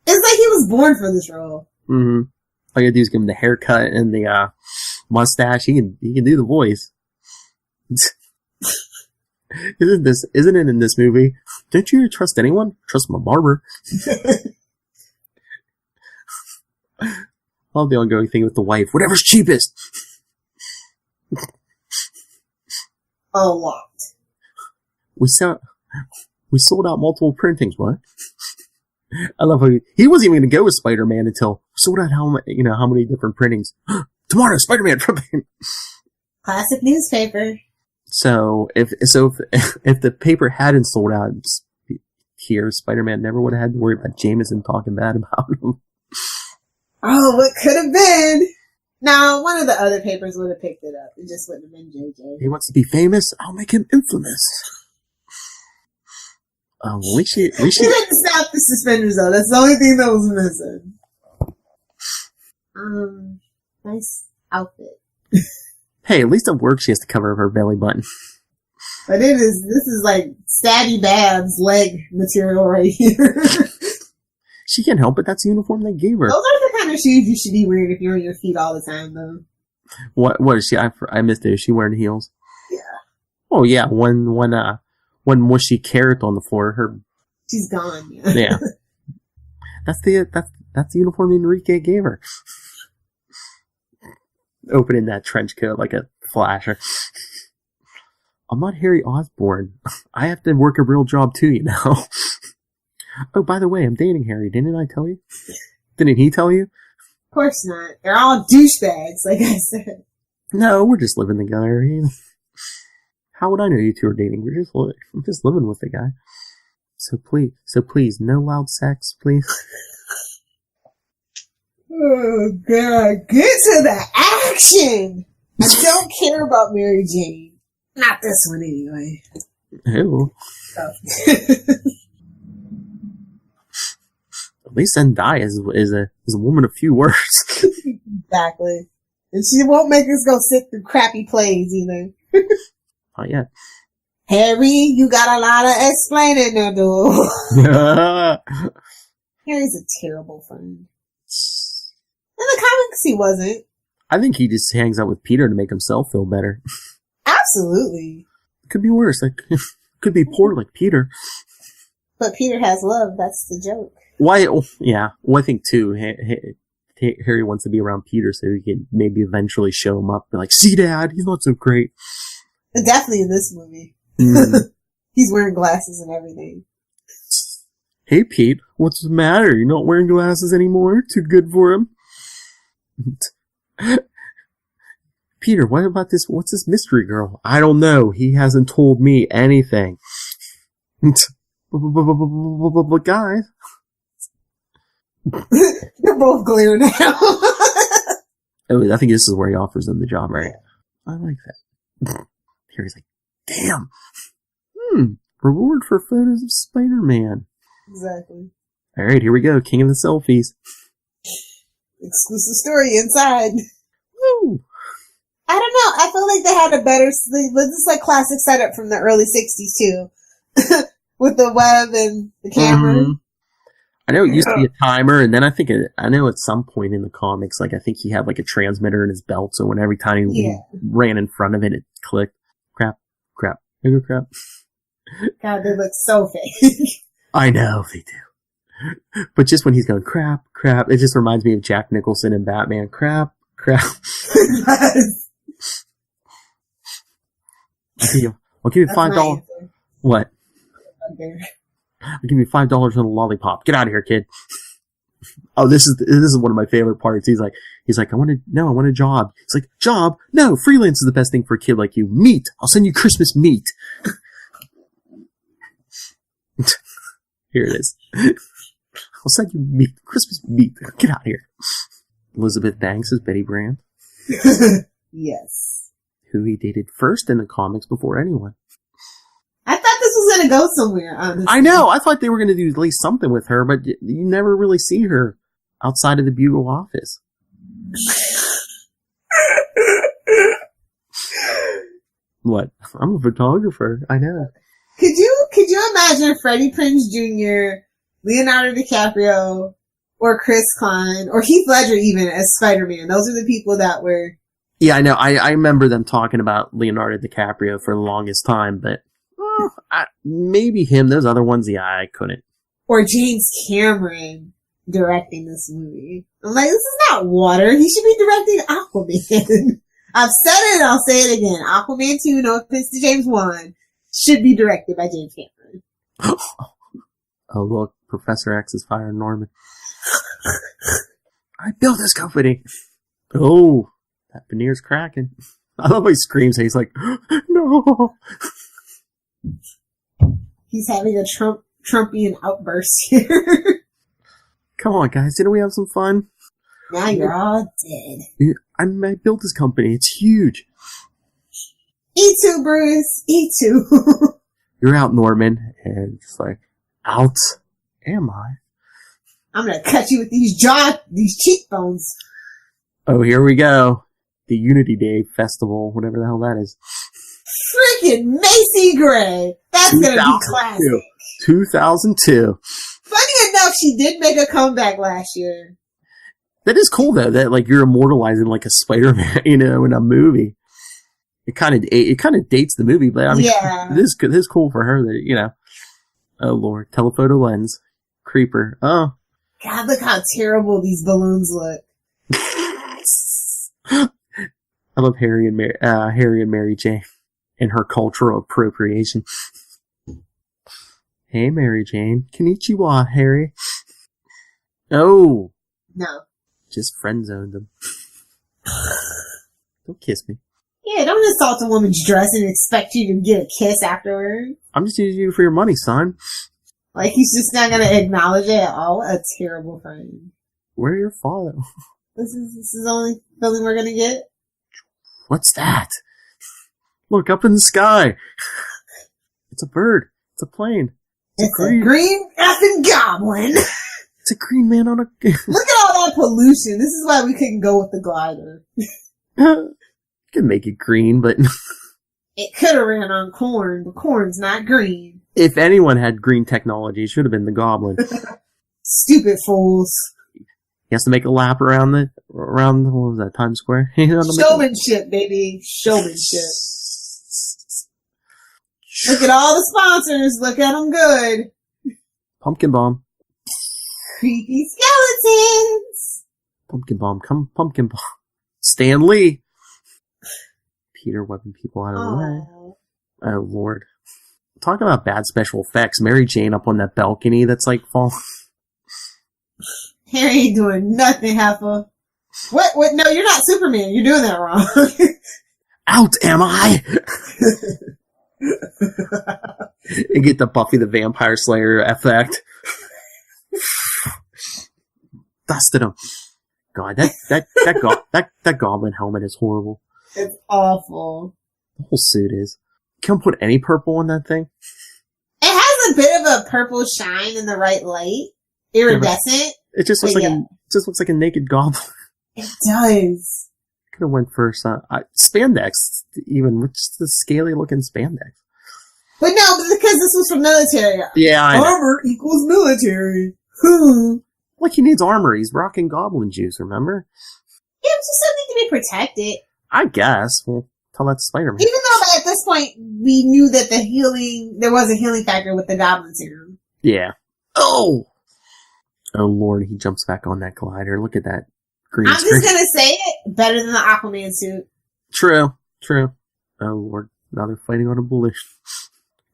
It's like he was born for this role. Mm-hmm. All you gotta do is give him the haircut and the mustache. He can do the voice. Isn't it in this movie? Don't you trust anyone? Trust my barber. I love the ongoing thing with the wife. Whatever's cheapest. A lot. We sold out multiple printings. What? I love how he wasn't even going to go with Spider-Man until sold out how many different printings. Tomorrow, Spider-Man. Classic newspaper. So if the paper hadn't sold out here, Spider-Man never would have had to worry about Jameson talking bad about him. Oh, what could have been? No, one of the other papers would have picked it up. It just wouldn't have been JJ. He wants to be famous. I'll make him infamous. We should. He had to snap the suspenders though. That's the only thing that was missing. Nice outfit. Hey, at least at work she has to cover up her belly button. But this is like Stabby Babs leg material right here. She can't help it. That's the uniform they gave her. Those are the kind of shoes you should be wearing if you're on your feet all the time, though. What is she? I missed it. Is she wearing heels? Yeah. Oh yeah, one mushy carrot on the floor. She's gone. Yeah. That's the uniform Enrique gave her. Opening that trench coat like a flasher. I'm not Harry Osborn. I have to work a real job too, you know. Oh, by the way, I'm dating Harry. Didn't I tell you? Didn't he tell you? Of course not. They're all douchebags, like I said. No, we're just living together. How would I know you two are dating? I'm just living with the guy. So please, no loud sex, please. Oh God, get to the action! I don't care about Mary Jane. Not this one, anyway. Ew. Oh. At least Zendaya is a woman of few words. Exactly. And she won't make us go sit through crappy plays either. Not yet. Harry, you got a lot of explaining to do. Harry's a terrible friend. In the comics, he wasn't. I think he just hangs out with Peter to make himself feel better. Absolutely. Could be worse. Like, could be poor like Peter. But Peter has love. That's the joke. Why? Yeah. Well, I think too. Harry wants to be around Peter so he can maybe eventually show him up. Be like, see, Dad, he's not so great. Definitely in this movie. He's wearing glasses and everything. Hey, Pete, what's the matter? You're not wearing glasses anymore? Too good for him? Peter, what about this? What's this mystery girl? I don't know. He hasn't told me anything. But guys. They're both glaring at him. Oh, I think this is where he offers them the job, right? I like that. Here he's like, damn. Reward for photos of Spider-Man. Exactly. Alright, here we go. King of the selfies. Exclusive story inside. Woo! I don't know. I feel like they had a better... This is like classic setup from the early 60s, too. With the web and the camera. Mm-hmm. I know it used to be a timer, and then I know at some point in the comics, like, I think he had, like, a transmitter in his belt, so when every time he ran in front of it, it clicked. Crap. Bigger crap. God, they look so fake. I know, they do. But just when he's going, crap, it just reminds me of Jack Nicholson and Batman. Crap. I'll give you That's my $5. answer. What? Okay. I'll give you $5 and a lollipop. Get out of here, kid. Oh, this is one of my favorite parts. He's like, I want a job. He's like, job? No, freelance is the best thing for a kid like you. Meat. I'll send you Christmas meat. Here it is. I'll send you meat. Christmas meat. Get out of here. Elizabeth Banks is Betty Brand. Yes. Who he dated first in the comics before anyone. I thought this was going to go somewhere, honestly. I know. I thought they were going to do at least something with her, but you never really see her outside of the Bugle office. What? I'm a photographer. I know. Could you imagine Freddie Prinze Jr., Leonardo DiCaprio, or Chris Klein, or Heath Ledger even as Spider-Man? Those are the people that were... Yeah, I know. I remember them talking about Leonardo DiCaprio for the longest time, but maybe him. Those other ones, yeah, I couldn't. Or James Cameron directing this movie. I'm like, this is not water. He should be directing Aquaman. I've said it and I'll say it again. Aquaman 2, no offense to James 1, should be directed by James Cameron. Oh, look, Professor X is firing Norman. I built this company. Oh, that veneer's cracking. I love how he screams. He's like, no. He's having a Trumpian outburst here. Come on, guys. Didn't we have some fun? Now you're all dead. I built this company. It's huge. E2, Bruce. E2. You're out, Norman. And just like, out am I? I'm gonna cut you with these cheekbones. Oh, here we go. The Unity Day Festival, whatever the hell that is. Freaking Macy Gray. That's gonna be classic. 2002. Funny enough, she did make a comeback last year. That is cool though, that like you're immortalizing like a Spider-Man, in a movie. It kind of dates the movie, but I mean, yeah. This is cool for her that, oh Lord, telephoto lens, creeper. Oh. God, look how terrible these balloons look. I love Harry and Mary Jane and her cultural appropriation. Hey, Mary Jane. Konnichiwa, Harry. Oh. No. Just friend zoned him. Don't kiss me. Yeah, don't assault a woman's dress and expect you to get a kiss afterwards. I'm just using you for your money, son. Like, he's just not gonna acknowledge it at all. What a terrible friend. Where's your father? This is the only feeling we're gonna get? What's that? Look up in the sky. It's a bird. It's a plane. It's a green effing goblin. It's a green man on a... Look at all that pollution. This is why we couldn't go with the glider. You can make it green, but... It could have ran on corn, but corn's not green. If anyone had green technology, it should have been the Goblin. Stupid fools. He has to make a lap around what was that, Times Square? Showmanship, baby. Showmanship. Look at all the sponsors. Look at them good. Pumpkin Bomb. Creepy skeletons. Pumpkin Bomb. Come, Pumpkin Bomb. Stan Lee. Peter whipping people out of the way. Oh, Lord. Talk about bad special effects. Mary Jane up on that balcony that's like falling. Harry ain't doing nothing, Heffa. What? No, you're not Superman. You're doing that wrong. Out am I? And get the Buffy the Vampire Slayer effect. Dusted him. God, that Goblin helmet is horrible. It's awful. The whole suit is. Can't put any purple on that thing. It has a bit of a purple shine in the right light. Iridescent. It just looks like a naked goblin. It does. Could have went for spandex, even with just the scaly looking spandex. But no, because this was for military. Yeah, I know. Armor equals military. Like he needs armor. He's rocking goblin juice, remember? Yeah, but you still need to be protected. I guess. Well, tell that to Spider-Man. Even though at this point we knew that there was a healing factor with the goblin serum. Yeah. Oh Lord, he jumps back on that glider. Look at that green I'm screen. just gonna say it, better than the Aquaman suit. True. Oh Lord. Now they're fighting on a bullet.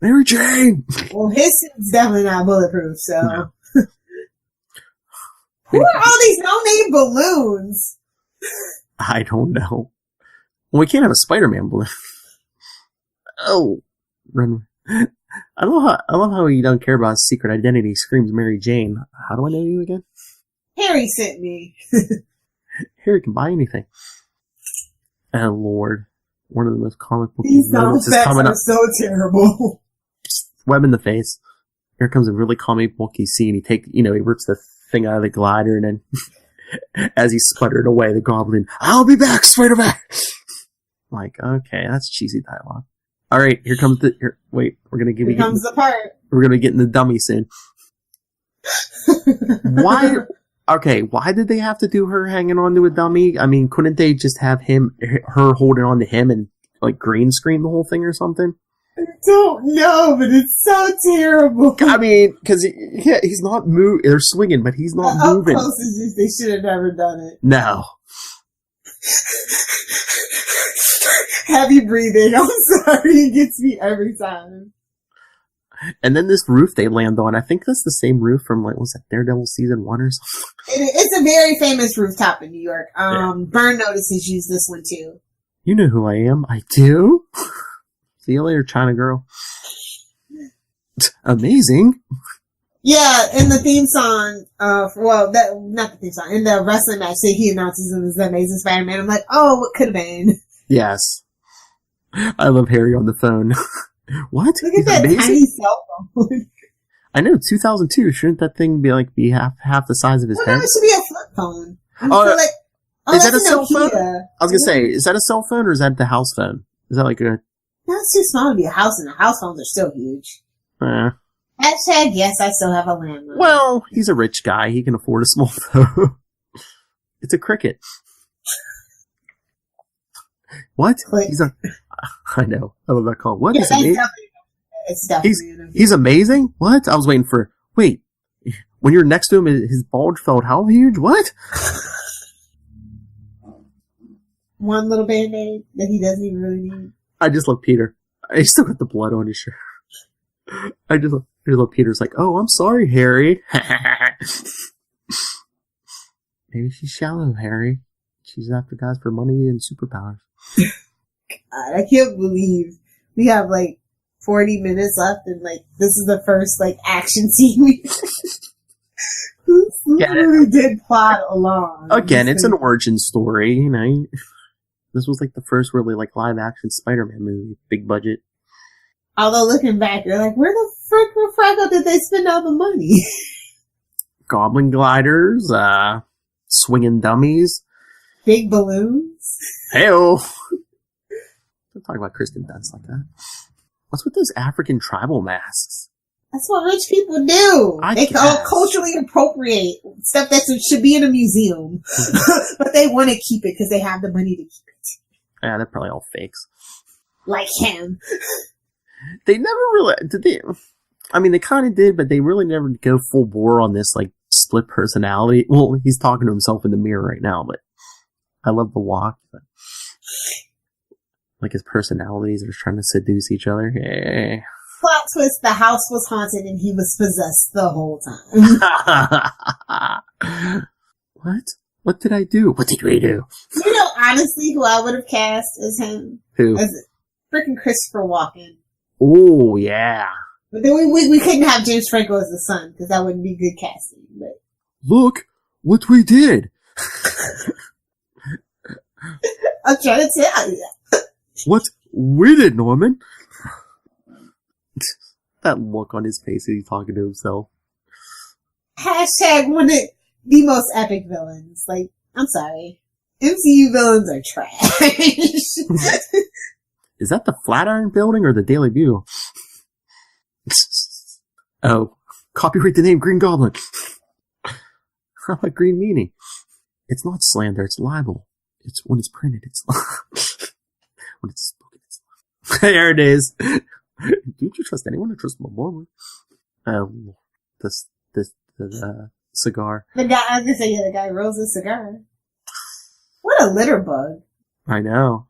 Mary Jane! Well, his suit's definitely not bulletproof, so. No. Who are all these no-name balloons? I don't know. Well, we can't have a Spider-Man balloon. Oh. Run. I love how he doesn't care about his secret identity. He screams Mary Jane. How do I know you again? Harry sent me. Harry can buy anything. Oh, Lord. One of the most comic book These sound moments is effects coming are up. so terrible. Web in the face. Here comes a really comic booky scene. He rips the thing out of the glider, and then as he sputtered away, the Goblin, I'll be back, Spider-Man! Like, okay, that's cheesy dialogue. Alright, here comes wait, we're gonna give Here comes the part. We're gonna get in the dummy soon. Why? Okay, why did they have to do her hanging on to a dummy? I mean, couldn't they just have her holding on to him and like green screen the whole thing or something? I don't know, but it's so terrible. I mean, because he's not moving. They're swinging, but he's not moving. Up close is just, they should have never done it. No. Heavy breathing. I'm sorry, it gets me every time. And then this roof they land on, I think that's the same roof from, like, was that Daredevil season 1 or something? It's a very famous rooftop in New York. Yeah. Burn Notices used this one too. You know who I am. I do? See you later, China girl. Amazing. Yeah, in the theme song, not the theme song, in the wrestling match that he announces him as the Amazing Spider-Man, I'm like, oh, what could have been? Yes. I love Harry on the phone. What? Look He's at that amazing? tiny cell phone. I know, 2002. Shouldn't that thing be half the size of his Well, head? no, it should be a flip phone. Is that a that's cell phone? Nokia. I was gonna say, is that a cell phone or is that the house phone? Is that like a... No, it's too small to be a house, and the house phones are still huge. Hashtag, yes, I still have a landline. Well, he's a rich guy. He can afford a small phone. It's a cricket. What? Click. I know. I love that call. What? Yeah, He's amazing? it's definitely He's amazing? What? I was waiting for... Wait. When you're next to him, his bulge felt how huge? What? one little band-aid that he doesn't even really need. I just love Peter. He still got the blood on his shirt. I just love Peter's like, oh, I'm sorry, Harry. Maybe she's shallow, Harry. She's after guys for money and superpowers. God, I can't believe we have 40 minutes left and this is the first action scene we This really did plot along. Again, it's an origin story, you know. This was the first really live action Spider-Man movie, big budget. Although looking back, you're like, where the fracko did they spend all the money? Goblin gliders, swinging dummies. Big balloons. Hey-oh! Don't talk about Kristen Dunst like that. What's with those African tribal masks? That's what rich people do. They culturally appropriate stuff that should be in a museum. But they want to keep it because they have the money to keep it. Yeah, they're probably all fakes. Like him. They never really... Did they... I mean, they kind of did, but they really never go full bore on this, split personality. Well, he's talking to himself in the mirror right now, but I love the walk. But, his personalities are trying to seduce each other. Yeah. Plot twist, the house was haunted and he was possessed the whole time. What? What did I do? What did we do? You know, honestly, who I would have cast as him? Who? As freaking Christopher Walken. Oh, yeah. But then we couldn't have James Franco as the son, because that wouldn't be good casting. But look what we did. I'm trying to tell you. What we did, Norman. That look on his face as he's talking to himself. Hashtag one of the most epic villains. I'm sorry. MCU villains are trash. Is that the Flatiron Building or the Daily Bugle? Oh, copyright the name Green Goblin. How about Green Meanie? It's not slander, it's libel. It's when it's printed, it's when it's spoken, it's there it is. Don't you trust anyone? I trust my mom. The cigar. The guy, I was gonna say, the guy rolls a cigar. What a litter bug. I know.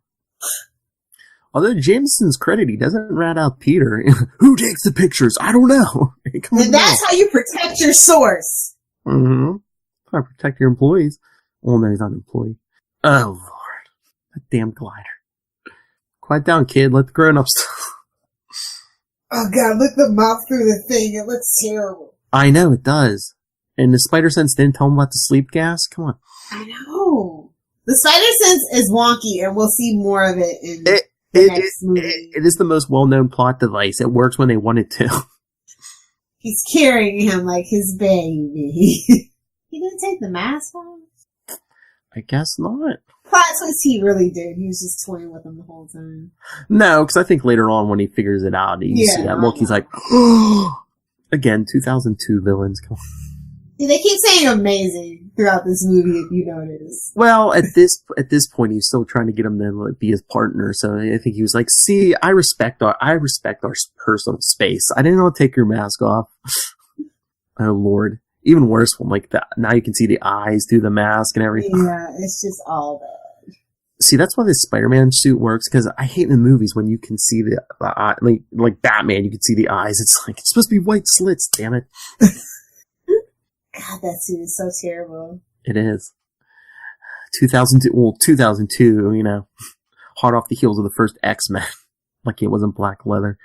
Although Jameson's credit, he doesn't rat out Peter. Who takes the pictures? I don't know. And that's how you protect your source. Mm-hmm. How to protect your employees. Well, no, he's not an employee. Oh, Lord. That damn glider. Quiet down, kid. Let the grown-ups... Oh, God, look the mouth through the thing. It looks terrible. I know, it does. And the spider sense didn't tell him about the sleep gas? Come on. I know. The spider sense is wonky, and we'll see more of it in the next movie. It is the most well-known plot device. It works when they want it to. He's carrying him like his baby. He didn't take the mask off? I guess not. Plot twist, he really did. He was just toying with him the whole time. No, because I think later on when he figures it out, you see that look, he's like, again, 2002 villains. Come on. See, they keep saying amazing throughout this movie, if you notice. Well, at this point, he's still trying to get him to like, be his partner. So I think he was like, "See, I respect our personal space. I didn't want to take your mask off." Oh Lord, even worse one like that. Now you can see the eyes through the mask and everything. Yeah, it's just all bad. See, that's why this Spider-Man suit works, because I hate in the movies when you can see the like Batman, you can see the eyes. It's like it's supposed to be white slits. Damn it. God, that suit is so terrible. It is. 2002, you know, hot off the heels of the first X-Men. Like it wasn't black leather.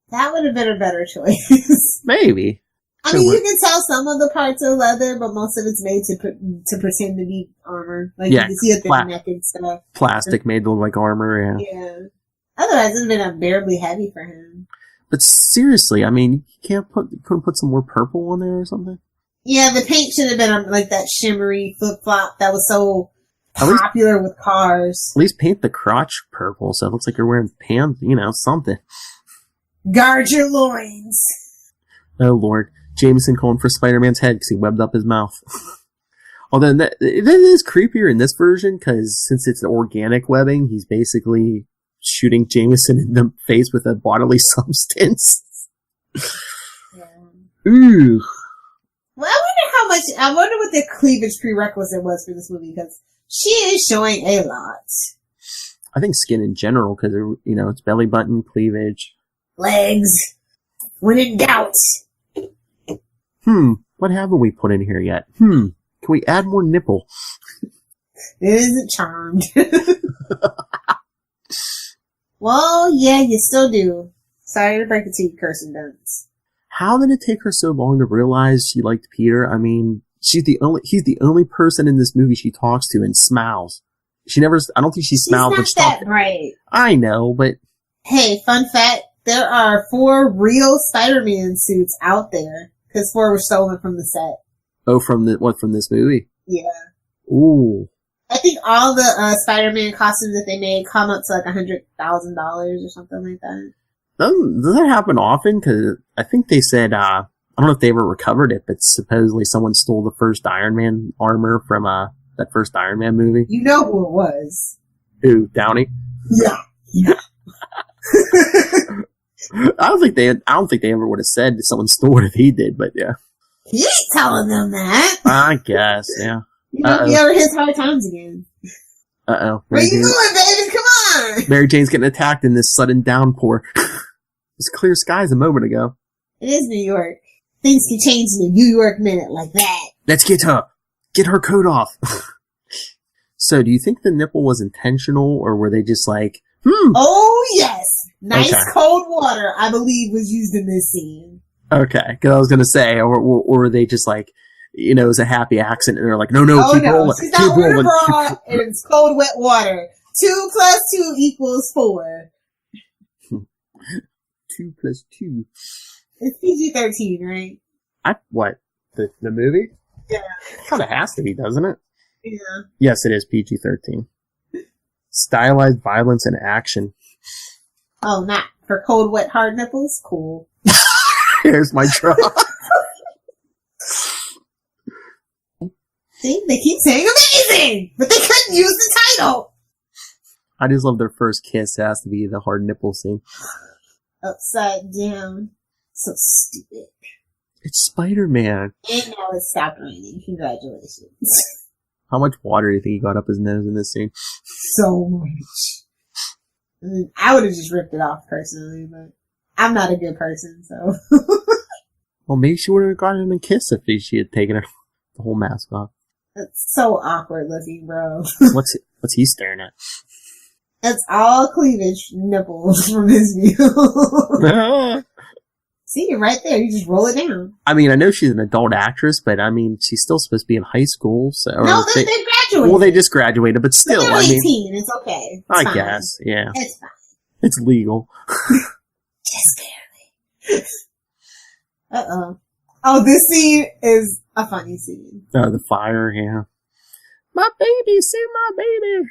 That would have been a better choice. Maybe. I mean, you can tell some of the parts are leather, but most of it's made to pretend to be armor. Like, you can see it through neck and stuff. Plastic made to look like armor, Yeah. Otherwise, it would have been unbearably heavy for him. But seriously, I mean, you couldn't put some more purple on there or something? Yeah, the paint should have been like that shimmery flip-flop that was so popular with cars. At least paint the crotch purple so it looks like you're wearing pants, you know, something. Guard your loins. Oh, Lord. Jameson calling for Spider-Man's head because he webbed up his mouth. Although that is creepier in this version because since it's organic webbing, he's basically shooting Jameson in the face with a bodily substance. Yeah. Ooh. Well, I wonder what the cleavage prerequisite was for this movie, because she is showing a lot. I think skin in general, because, you know, it's belly button, cleavage. Legs. When in doubt. What haven't we put in here yet? Can we add more nipple? It isn't charmed. Well, yeah, you still do. Sorry to break it to you, Kirsten Dunst. How did it take her so long to realize she liked Peter? I mean, he's the only person in this movie she talks to and smiles. I don't think she smiled when she talked. She's not that bright. I know, but... Hey, fun fact, there are 4 real Spider-Man suits out there, because 4 were stolen from the set. Oh, from this movie? Yeah. Ooh. I think all the Spider-Man costumes that they made come up to like $100,000 or something like that. Does that happen often? Because I think they said, I don't know if they ever recovered it, but supposedly someone stole the first Iron Man armor from that first Iron Man movie. You know who it was. Who, Downey? Yeah. I don't think they ever would have said that someone stole it if he did, but yeah. He ain't telling them that. I guess, yeah. You know, if he ever hits hard times again. Where you going, baby? Come on! Mary Jane's getting attacked in this sudden downpour. It was clear skies a moment ago. It is New York. Things can change in a New York minute like that. Let's get her coat off. So, do you think the nipple was intentional, or were they just like, Oh, yes! Nice cold water, I believe, was used in this scene. Okay, because I was going to say, or were they just like, you know, it was a happy accident, and they're like, no, keep rolling. She's not wearing a bra, and it's cold, wet water. 2 + 2 equals 4. 2 + 2. It's PG-13, right? What? The movie? Yeah. Kind of has to be, doesn't it? Yeah. Yes, it is PG-13. Stylized violence and action. Oh, not for cold, wet, hard nipples? Cool. Here's my draw. See, they keep saying amazing, but they couldn't use the title. I just love their first kiss. It has to be the hard nipple scene. Upside down. So stupid. It's Spider-Man. And now it's stopped raining. Congratulations. How much water do you think he got up his nose in this scene? So much. I would have just ripped it off personally, but I'm not a good person, so. Well, maybe she would have gotten a kiss if she had taken her the whole mask off. It's so awkward looking, bro. What's he staring at? It's all cleavage nipples from his view. See, you're right there. You just roll it down. I mean, I know she's an adult actress, but I mean, she's still supposed to be in high school. So, no, they graduated. Well, they just graduated, but still, they're 18. It's okay. It's I fine. guess, yeah. It's fine. It's legal. Just barely. Uh-oh. Oh, this scene is a funny scene. The fire, yeah. My baby, save my baby.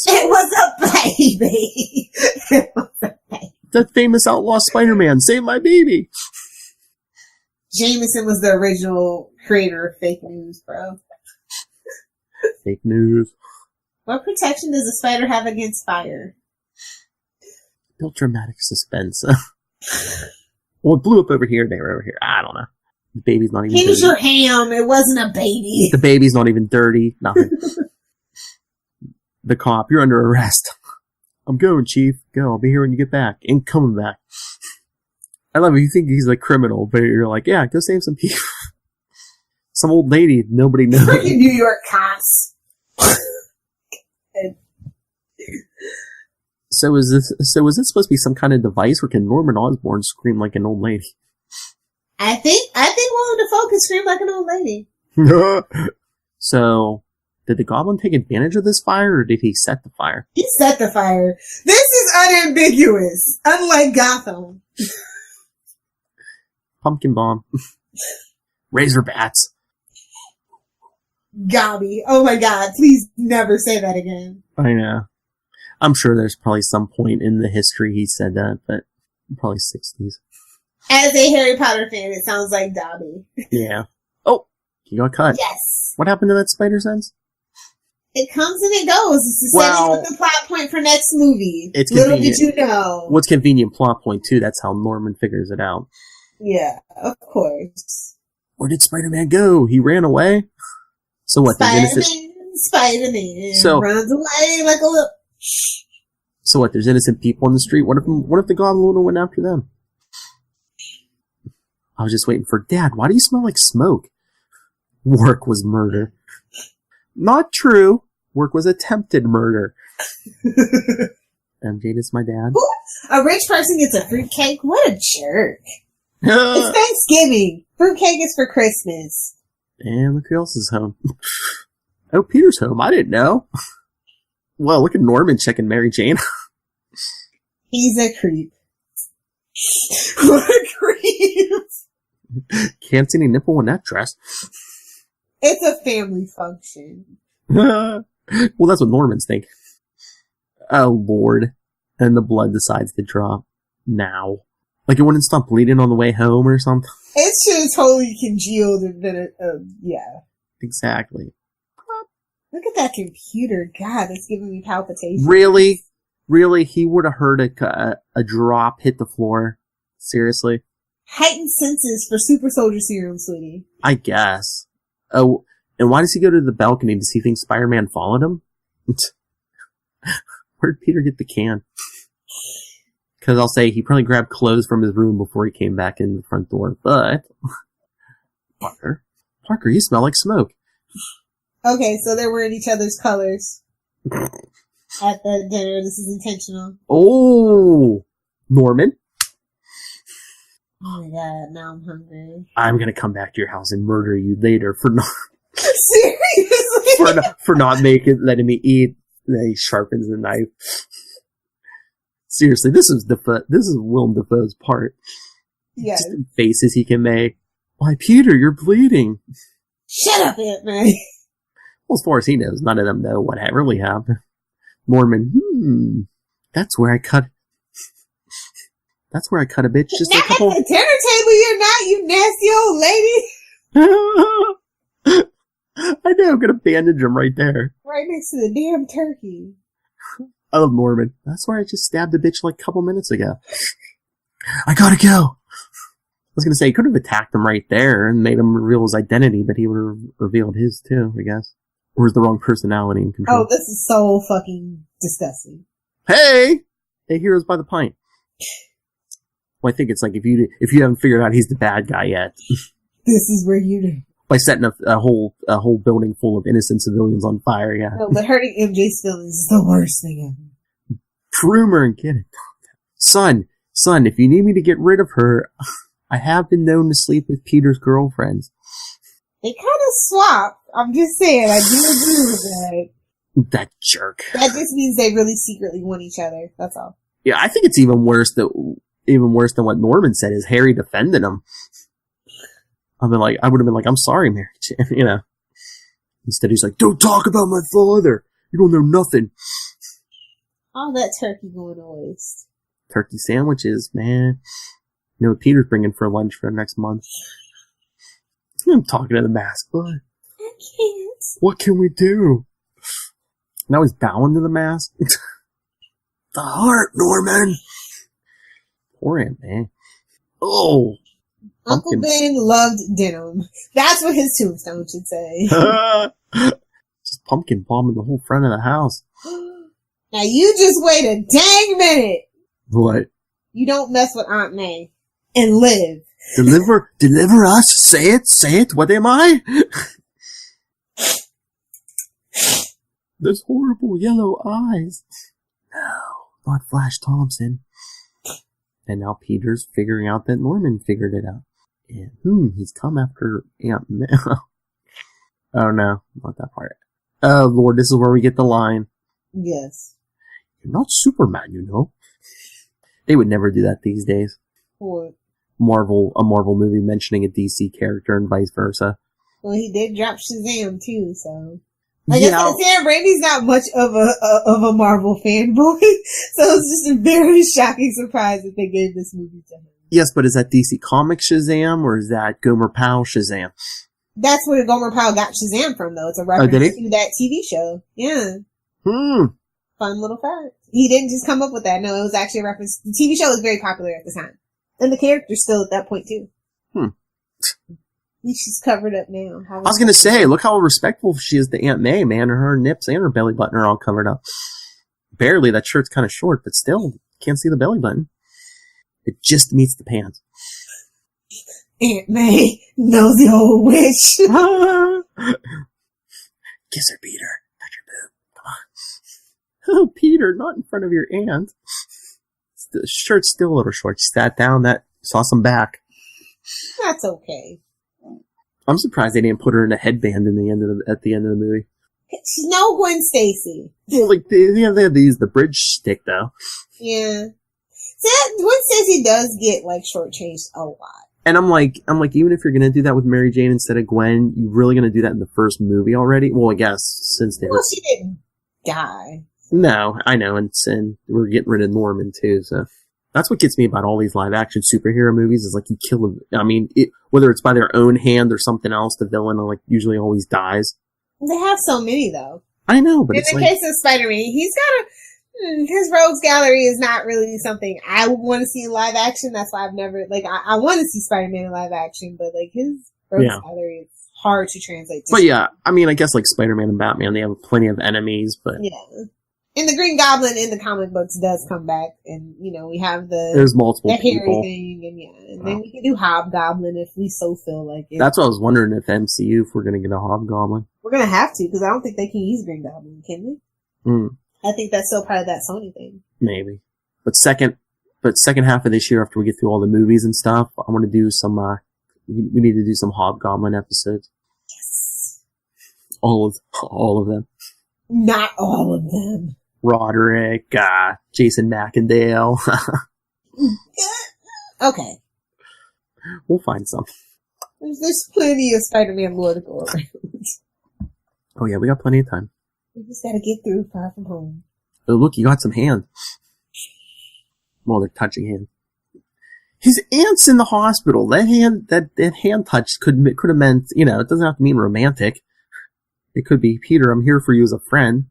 It was a baby. It was a baby. The famous outlaw Spider-Man, save my baby. Jameson was the original creator of fake news, bro. Fake news. What protection does a spider have against fire? Built dramatic suspense. Well, it blew up over here, they were over here. I don't know. The baby's not even Here's dirty. your ham. It wasn't a baby. The baby's not even dirty. Nothing. The cop, you're under arrest. I'm going, Chief. Go. I'll be here when you get back. Ain't coming back. I love it. You think he's a criminal, but you're like, yeah, go save some people. Some old lady nobody knows. Freaking New York cops. So was this supposed to be some kind of device, or can Norman Osborn scream like an old lady? I think Willem Dafoe can scream like an old lady. So, did the Goblin take advantage of this fire, or did he set the fire? He set the fire. This is unambiguous, unlike Gotham. Pumpkin bomb. Razor bats. Gobby. Oh my god, please never say that again. I know. I'm sure there's probably some point in the history he said that, but probably 60s. As a Harry Potter fan, it sounds like Dobby. Yeah. Oh, he got cut. Yes. What happened to that spider sense? It comes and it goes. It's the Well, setting with the plot point for next movie. It's Little convenient. did you know. What's convenient plot point, too? That's how Norman figures it out. Yeah, of course. Where did Spider-Man go? He ran away? So what? Spider-Man So- runs away like a little... So what? There's innocent people in the street. What if the Goblin would have went after them? I was just waiting for Dad. Why do you smell like smoke? Work was murder. Not true. Work was attempted murder. MJ, that's my dad. A rich person gets a fruitcake? What a jerk. It's Thanksgiving. Fruitcake is for Christmas. And look who else is home. Oh, Peter's home. I didn't know. Well, look at Norman checking Mary Jane. He's a creep. What a creep. Can't see any nipple in that dress. It's a family function. Well, that's what Normans think. Oh, Lord. And the blood decides to drop. Now. Like it wouldn't stop bleeding on the way home or something. It should have totally congealed and been yeah. Exactly. Look at that computer. God, that's giving me palpitations. Really? Really? He would have heard a drop hit the floor? Seriously? Heightened senses for super soldier serum, sweetie. I guess. Oh, and why does he go to the balcony? Does he think Spider-Man followed him? Where'd Peter get the can? Because I'll say he probably grabbed clothes from his room before he came back in the front door, but... Parker, you smell like smoke. Okay, so they're wearing each other's colors at the dinner. This is intentional. Oh! Norman? Oh my god, now I'm hungry. I'm gonna come back to your house and murder you later for not... Seriously? for not letting me eat. Then he sharpens the knife. Seriously, this is Willem Dafoe's part. Yeah. Just the faces he can make. Why, Peter, you're bleeding. Shut up, Aunt May. Well, as far as he knows, none of them know what really happened. Norman, that's where I cut a bitch just Not a couple... at the dinner table, you're not, you nasty old lady. I know, I'm gonna bandage him right there. Right next to the damn turkey. I love Norman. That's where I just stabbed a bitch like a couple minutes ago. I gotta go. I was gonna say, he could have attacked him right there and made him reveal his identity, but he would have revealed his too, I guess. Or is the wrong personality in control? Oh, this is so fucking disgusting. Hey! Hey, Heroes by the Pint. Well, I think it's like if you haven't figured out he's the bad guy yet. This is where you do. By setting a whole building full of innocent civilians on fire, yeah. No, but hurting MJ's feelings is the worst thing ever. Rumor and get it. Son, if you need me to get rid of her, I have been known to sleep with Peter's girlfriends. They kind of swap. I'm just saying, I do agree with that. That jerk. That just means they really secretly want each other. That's all. Yeah, I think it's even worse than what Norman said, is Harry defended him. I would have been like, I'm sorry, Mary Jane, you know. Instead he's like, don't talk about my father. You don't know nothing. All that turkey going to waste. Turkey sandwiches, man. You know what Peter's bringing for lunch for next month? I'm talking to the mask, but I can't. what can we do? Now he's bowing to the mask. The heart, Norman. Poor Aunt May. Oh. Uncle Ben loved denim. That's what his tombstone should say. Just pumpkin bombing the whole front of the house. Now you just wait a dang minute. What? You don't mess with Aunt May and live. Deliver us. Say it. What am I? Those horrible yellow eyes. No, not Flash Thompson. And now Peter's figuring out that Norman figured it out. And he's come after Aunt May. Oh no, not that part. Oh Lord, this is where we get the line. Yes. You're not Superman, you know. They would never do that these days. What? A Marvel movie mentioning a DC character and vice versa. Well, he did drop Shazam too, so. I guess Sam Raimi's not much of a Marvel fanboy, so it's just a very shocking surprise that they gave this movie to him. Yes, but is that DC Comics Shazam or is that Gomer Pyle Shazam? That's where Gomer Pyle got Shazam from, though. It's a reference to that TV show. Yeah. Fun little fact. He didn't just come up with that. No, it was actually a reference. The TV show was very popular at the time. And the character's still at that point, too. At least she's covered up now. I was going to say, look how respectful she is to Aunt May, man. Her nips and her belly button are all covered up. Barely, that shirt's kind of short, but still, can't see the belly button. It just meets the pants. Aunt May, nosy old witch. Kiss her, Peter. Touch your boob. Come on. Oh, Peter, not in front of your aunt. The shirt's still a little short. She sat down, saw some back. That's okay. I'm surprised they didn't put her in a headband at the end of the movie. She's no Gwen Stacy. Well, like they have to use the bridge stick though. Yeah. See, Gwen Stacy does get like shortchanged a lot. And I'm like, even if you're gonna do that with Mary Jane instead of Gwen, you're really gonna do that in the first movie already? Well, I guess since they. Well, she didn't die. No, I know, and we're getting rid of Norman too, so. That's what gets me about all these live-action superhero movies is, like, you kill them. I mean, whether it's by their own hand or something else, the villain, like, usually always dies. They have so many, though. I know, but in the case of Spider-Man, he's got his rogues gallery is not really something I would want to see in live action. That's why I've never, like, I want to see Spider-Man in live action, but, like, his rogues gallery is hard to translate to. But yeah, I mean, I guess, like, Spider-Man and Batman, they have plenty of enemies, but. Yeah. And the Green Goblin in the comic books does come back, and we have there's multiple people. Thing, and then we can do Hobgoblin if we so feel like it. That's what I was wondering if we're gonna get a Hobgoblin. We're gonna have to because I don't think they can use Green Goblin, can they? I think that's still part of that Sony thing. Maybe, but second half of this year after we get through all the movies and stuff, I want to do some. We need to do some Hobgoblin episodes. Yes. All of them. Not all of them. Roderick, Jason McIndale. Okay. We'll find some. There's plenty of Spider-Man lore to go around. Oh yeah, we got plenty of time. We just gotta get through Far From Home. Oh look, you got some hand. Well, they're touching hand. His aunt's in the hospital. That hand touch could have meant, it doesn't have to mean romantic. It could be, Peter, I'm here for you as a friend.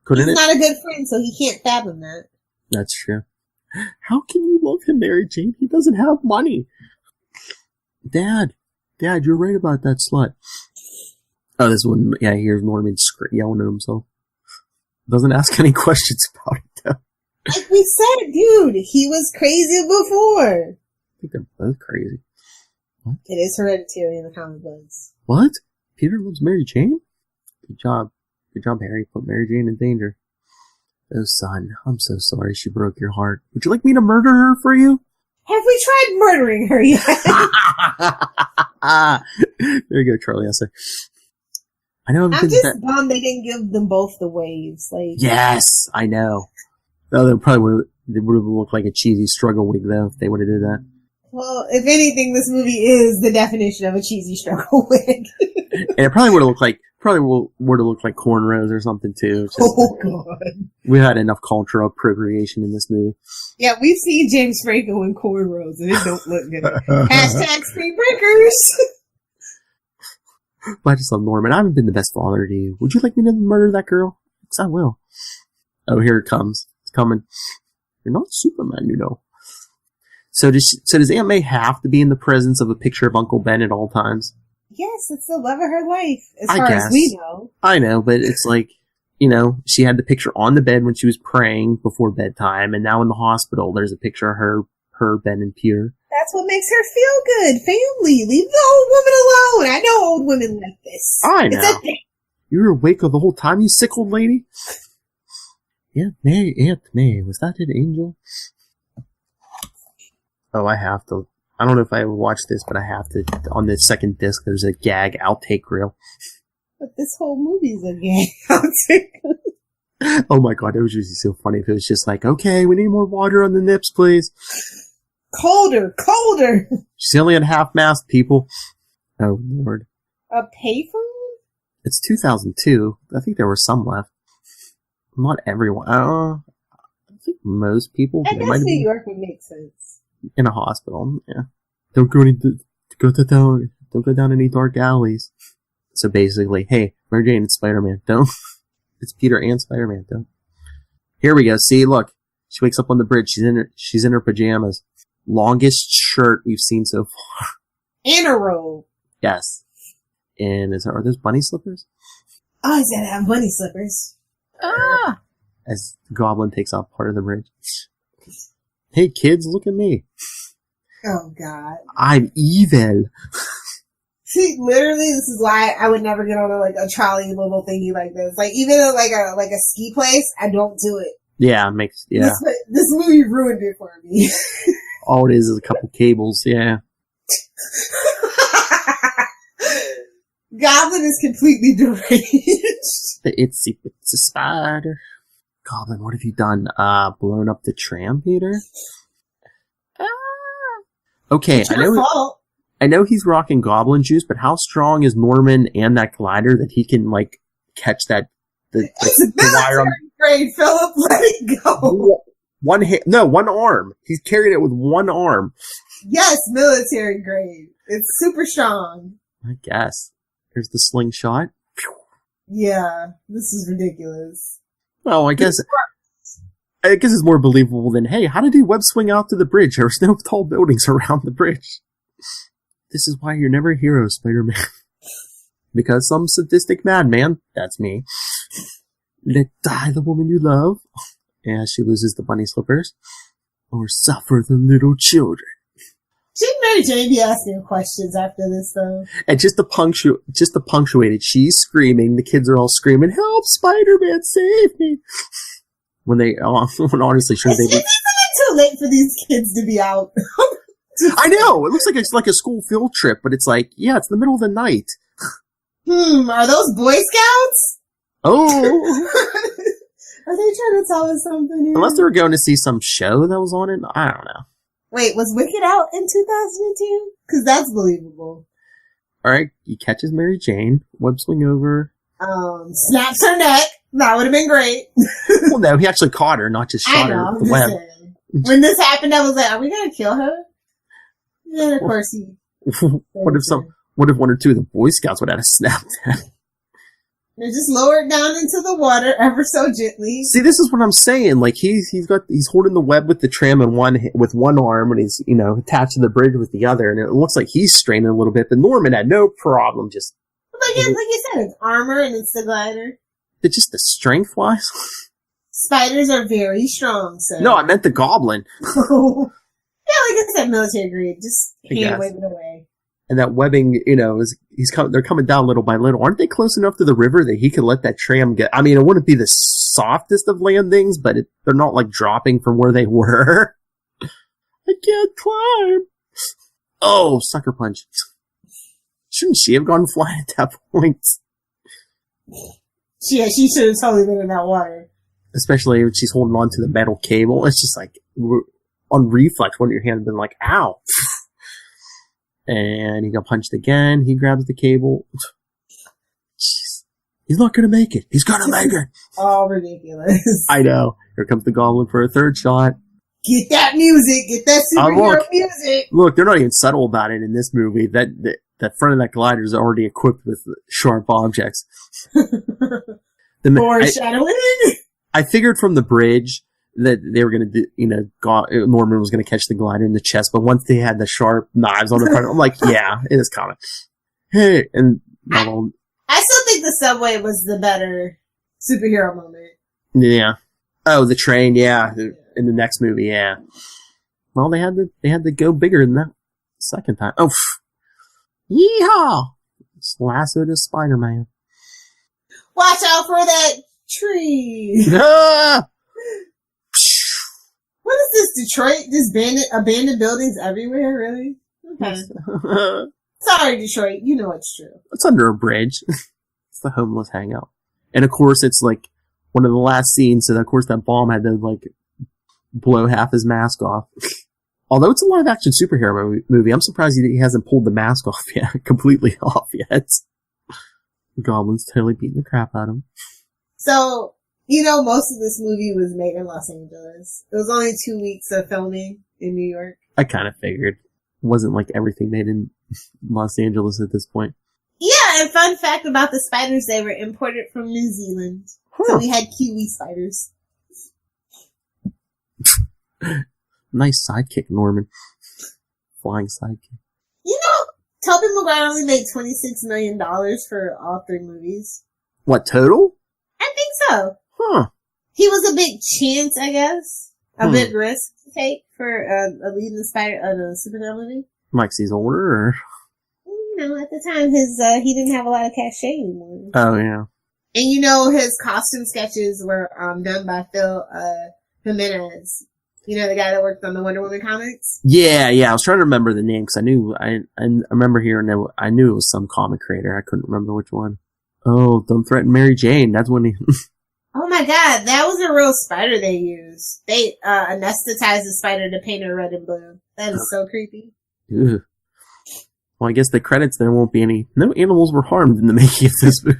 Couldn't He's not a good friend, so he can't fathom that. That's true. How can you love him, Mary Jane? He doesn't have money. Dad, you're right about that slut. Oh, this one, here's Norman yelling at himself. Doesn't ask any questions about it, though. Like we said, dude, he was crazy before. I think they're both crazy. What? It is hereditary in the comic books. What? Peter loves Mary Jane? Good job. Good job, Harry. Put Mary Jane in danger. Oh, son, I'm so sorry she broke your heart. Would you like me to murder her for you? Have we tried murdering her yet? There you go, Charlie Esser. I know. I'm just bummed they didn't give them both the waves. Like, yes, I know. Oh, they would have looked like a cheesy struggle wig though if they would have did that. Well, if anything, this movie is the definition of a cheesy struggle wig. And it probably would have looked like cornrows or something too. Oh god, we had enough cultural appropriation in this movie. Yeah, we've seen James Franco in cornrows and it don't look good. Hashtag Spring Breakers. But I just love Norman. I haven't been the best father to you. Would you like me to murder that girl? Because I will. Oh, here it comes. It's coming. You're not Superman, you know. So does Aunt May have to be in the presence of a picture of Uncle Ben at all times? Yes, it's the love of her life, as far as we know. I know, but it's like, she had the picture on the bed when she was praying before bedtime, and now in the hospital, there's a picture of her, Ben, and Peter. That's what makes her feel good. Family. Leave the old woman alone. I know old women like this. I know. It's a thing. You were awake the whole time, you sick old lady? Aunt May, was that an angel? Oh, I have to. I don't know if I ever watched this, but I have to. On the second disc, there's a gag outtake reel. But this whole movie's a gag outtake. Oh my god, it was usually so funny if it was just like, okay, we need more water on the nips, please. Colder. She's only at half-mast, people. Oh, Lord. A payphone? It's 2002. I think there were some left. Not everyone. I think most people. I guess New York would make sense. In a hospital, yeah. Don't go down any dark alleys. So basically, hey, Mary Jane, it's Spider-Man. Don't. It's Peter and Spider-Man. Don't. Here we go. See, look. She wakes up on the bridge. She's in her pajamas. Longest shirt we've seen so far. And a robe. Yes. And are those bunny slippers? Oh, he's gonna have bunny slippers. Ah! As the Goblin takes off part of the bridge. Hey kids, look at me. Oh god. I'm evil. See, literally, this is why I would never get on a trolley little thingy like this. Like, even at a ski place, I don't do it. Yeah, This movie ruined it for me. All it is a couple cables, yeah. Goblin is completely deranged. It's a spider. Goblin, what have you done? Blown up the tram, Peter? Okay, It's your fault. I know he's rocking Goblin juice, but how strong is Norman and that glider that he can, catch the wire on... Grade, Philip, let it go. One arm. He's carried it with one arm. Yes, military grade. It's super strong. I guess. Here's the slingshot. Yeah, this is ridiculous. Well, I guess it's more believable than, hey, how did he web swing out to the bridge? There's no tall buildings around the bridge. This is why you're never a hero, Spider-Man. Because some sadistic madman, that's me, let die the woman you love, and she loses the bunny slippers, or suffer the little children. Shouldn't Mary Jane be asking questions after this, though? And just to punctuate it, she's screaming, the kids are all screaming, help, Spider-Man, save me! When honestly, shouldn't they be... It's too late for these kids to be out. I know! It looks like it's like a school field trip, but it's like, yeah, it's the middle of the night. Are those Boy Scouts? Oh! Are they trying to tell us something here? Unless they were going to see some show that was on it, I don't know. Wait, was Wicked out in 2002? Because that's believable. Alright, he catches Mary Jane, web swing over. Snaps her neck. That would have been great. Well, no, he actually caught her, not just shot her with the web. Saying. When this happened, I was like, are we going to kill her? And of course he... What if one or two of the Boy Scouts would have snapped that? They just lower it down into the water ever so gently. See, this is what I'm saying. Like he's holding the web with the tram with one arm, and he's attached to the bridge with the other, and it looks like he's straining a little bit. But Norman had no problem. Just like you said, it's armor and it's the glider. It's just the strength wise. spiders are very strong, so. No, I meant the Goblin. Yeah, like I said, military grade. Just hand wave it away. And that webbing, they're coming down little by little. Aren't they close enough to the river that he could let that tram get? I mean, it wouldn't be the softest of landings, but they're not like dropping from where they were. I can't climb. Oh, sucker punch. Shouldn't she have gone flying at that point? Yeah, she should have totally been in that water. Especially when she's holding on to the metal cable. It's just like, on reflex, one of your hand had been like, ow. And he got punched again. He grabs the cable. Jeez. He's not going to make it. He's going to make it. All ridiculous. I know. Here comes the Goblin for a third shot. Get that music. Get that superhero music. Look, they're not even subtle about it in this movie. That front of that glider is already equipped with sharp objects. Foreshadowing. I figured from the bridge that they were going to do, Norman was going to catch the glider in the chest, but once they had the sharp knives on the front, I'm like, yeah, it is coming. Hey, and I still think the subway was the better superhero moment. Yeah. Oh, the train, yeah. In the next movie, yeah. Well, they had to go bigger than that second time. Oh, yeehaw! Lassoed a Spider-Man. Watch out for that tree! Ah! What is this, Detroit? Just abandoned buildings everywhere, really? Okay. Sorry, Detroit. You know it's true. It's under a bridge. It's the homeless hangout. And of course, it's like one of the last scenes, so of course that bomb had to like blow half his mask off. Although it's a live action superhero movie, I'm surprised he hasn't pulled the mask off yet, completely off yet. The Goblin's totally beating the crap out of him. So, most of this movie was made in Los Angeles. It was only 2 weeks of filming in New York. I kind of figured. It wasn't like everything made in Los Angeles at this point. Yeah, and fun fact about the spiders, they were imported from New Zealand. Huh. So we had kiwi spiders. Nice sidekick, Norman. Flying sidekick. Tobey Maguire only made $26 million for all 3 movies. What, total? I think so. Huh. He was a big chance, I guess. A big risk to take for a lead in the superhero movie. Like he's older, or? At the time, he didn't have a lot of cachet anymore. Oh, yeah. And his costume sketches were done by Phil Jimenez. The guy that worked on the Wonder Woman comics? Yeah. I was trying to remember the name, because I remember hearing that, I knew it was some comic creator. I couldn't remember which one. Oh, Don't Threaten Mary Jane. That's when he... Oh my god, that was a real spider they used. They anesthetized the spider to paint her red and blue. That is so creepy. Ugh. Well, I guess the credits, there won't be any... No animals were harmed in the making of this movie.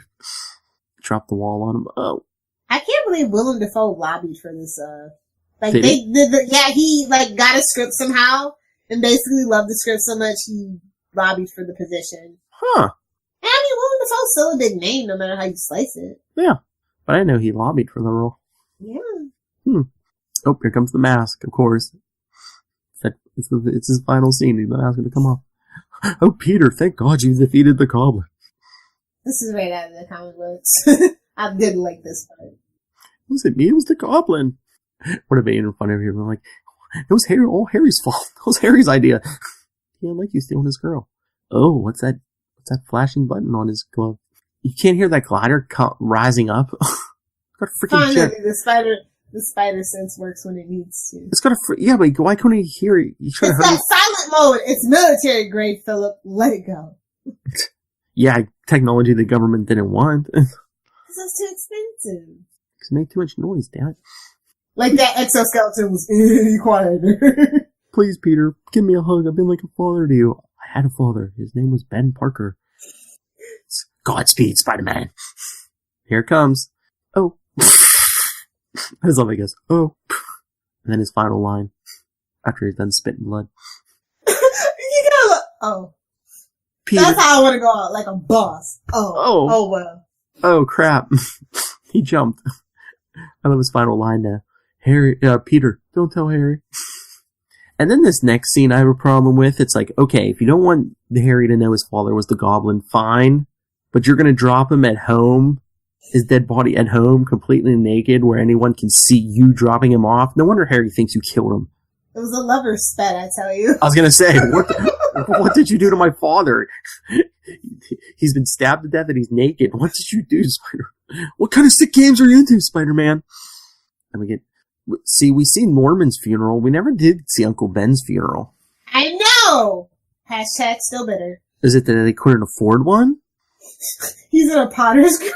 Drop the wall on him. Oh. I can't believe Willem Dafoe lobbied for this, he got a script somehow and basically loved the script so much he lobbied for the position. Huh. And Willem Dafoe's still a big name no matter how you slice it. Yeah. But I didn't know he lobbied for the role. Yeah. Oh, here comes the mask, of course. It's his final scene. He's not asking to come off. Oh, Peter, thank God you defeated the Goblin. This is right out of the comic books. I did like this part. Was it me? It was the Goblin. Would have been in front of him. Like, it was all Harry's fault. It was Harry's idea. He didn't like you stealing his girl. Oh, what's that flashing button on his glove? You can't hear that glider rising up. Got a freaking jet. The spider sense works when it needs to. It's got but why couldn't he hear it? It's that silent mode. It's military grade, Philip. Let it go. Yeah, technology the government didn't want. Because it's too expensive. Because it made too much noise, damn it. Like that exoskeleton was any quieter. Please, Peter, give me a hug. I've been like a father to you. I had a father. His name was Ben Parker. Godspeed, Spider-Man. Here it comes. Oh. That's all he goes. Oh. And then his final line. After he's done spitting blood. You gotta oh. Peter. That's how I want to go out, like a boss. Oh well. Oh, crap. He jumped. I love his final line now. Peter, don't tell Harry. And then this next scene I have a problem with. It's like, okay, if you don't want Harry to know his father was the Goblin, fine. But you're going to drop him at home his dead body at home, completely naked, where anyone can see you dropping him off. No wonder Harry thinks you killed him. It was a lover's sped, I tell you. I was going to say, what did you do to my father? He's been stabbed to death and he's naked. What did you do, Spider? What kind of sick games are you into, Spider-Man? And we see Norman's funeral. We never did see Uncle Ben's funeral. I know! Hashtag still bitter. Is it that they couldn't afford one? He's in a potter's grave.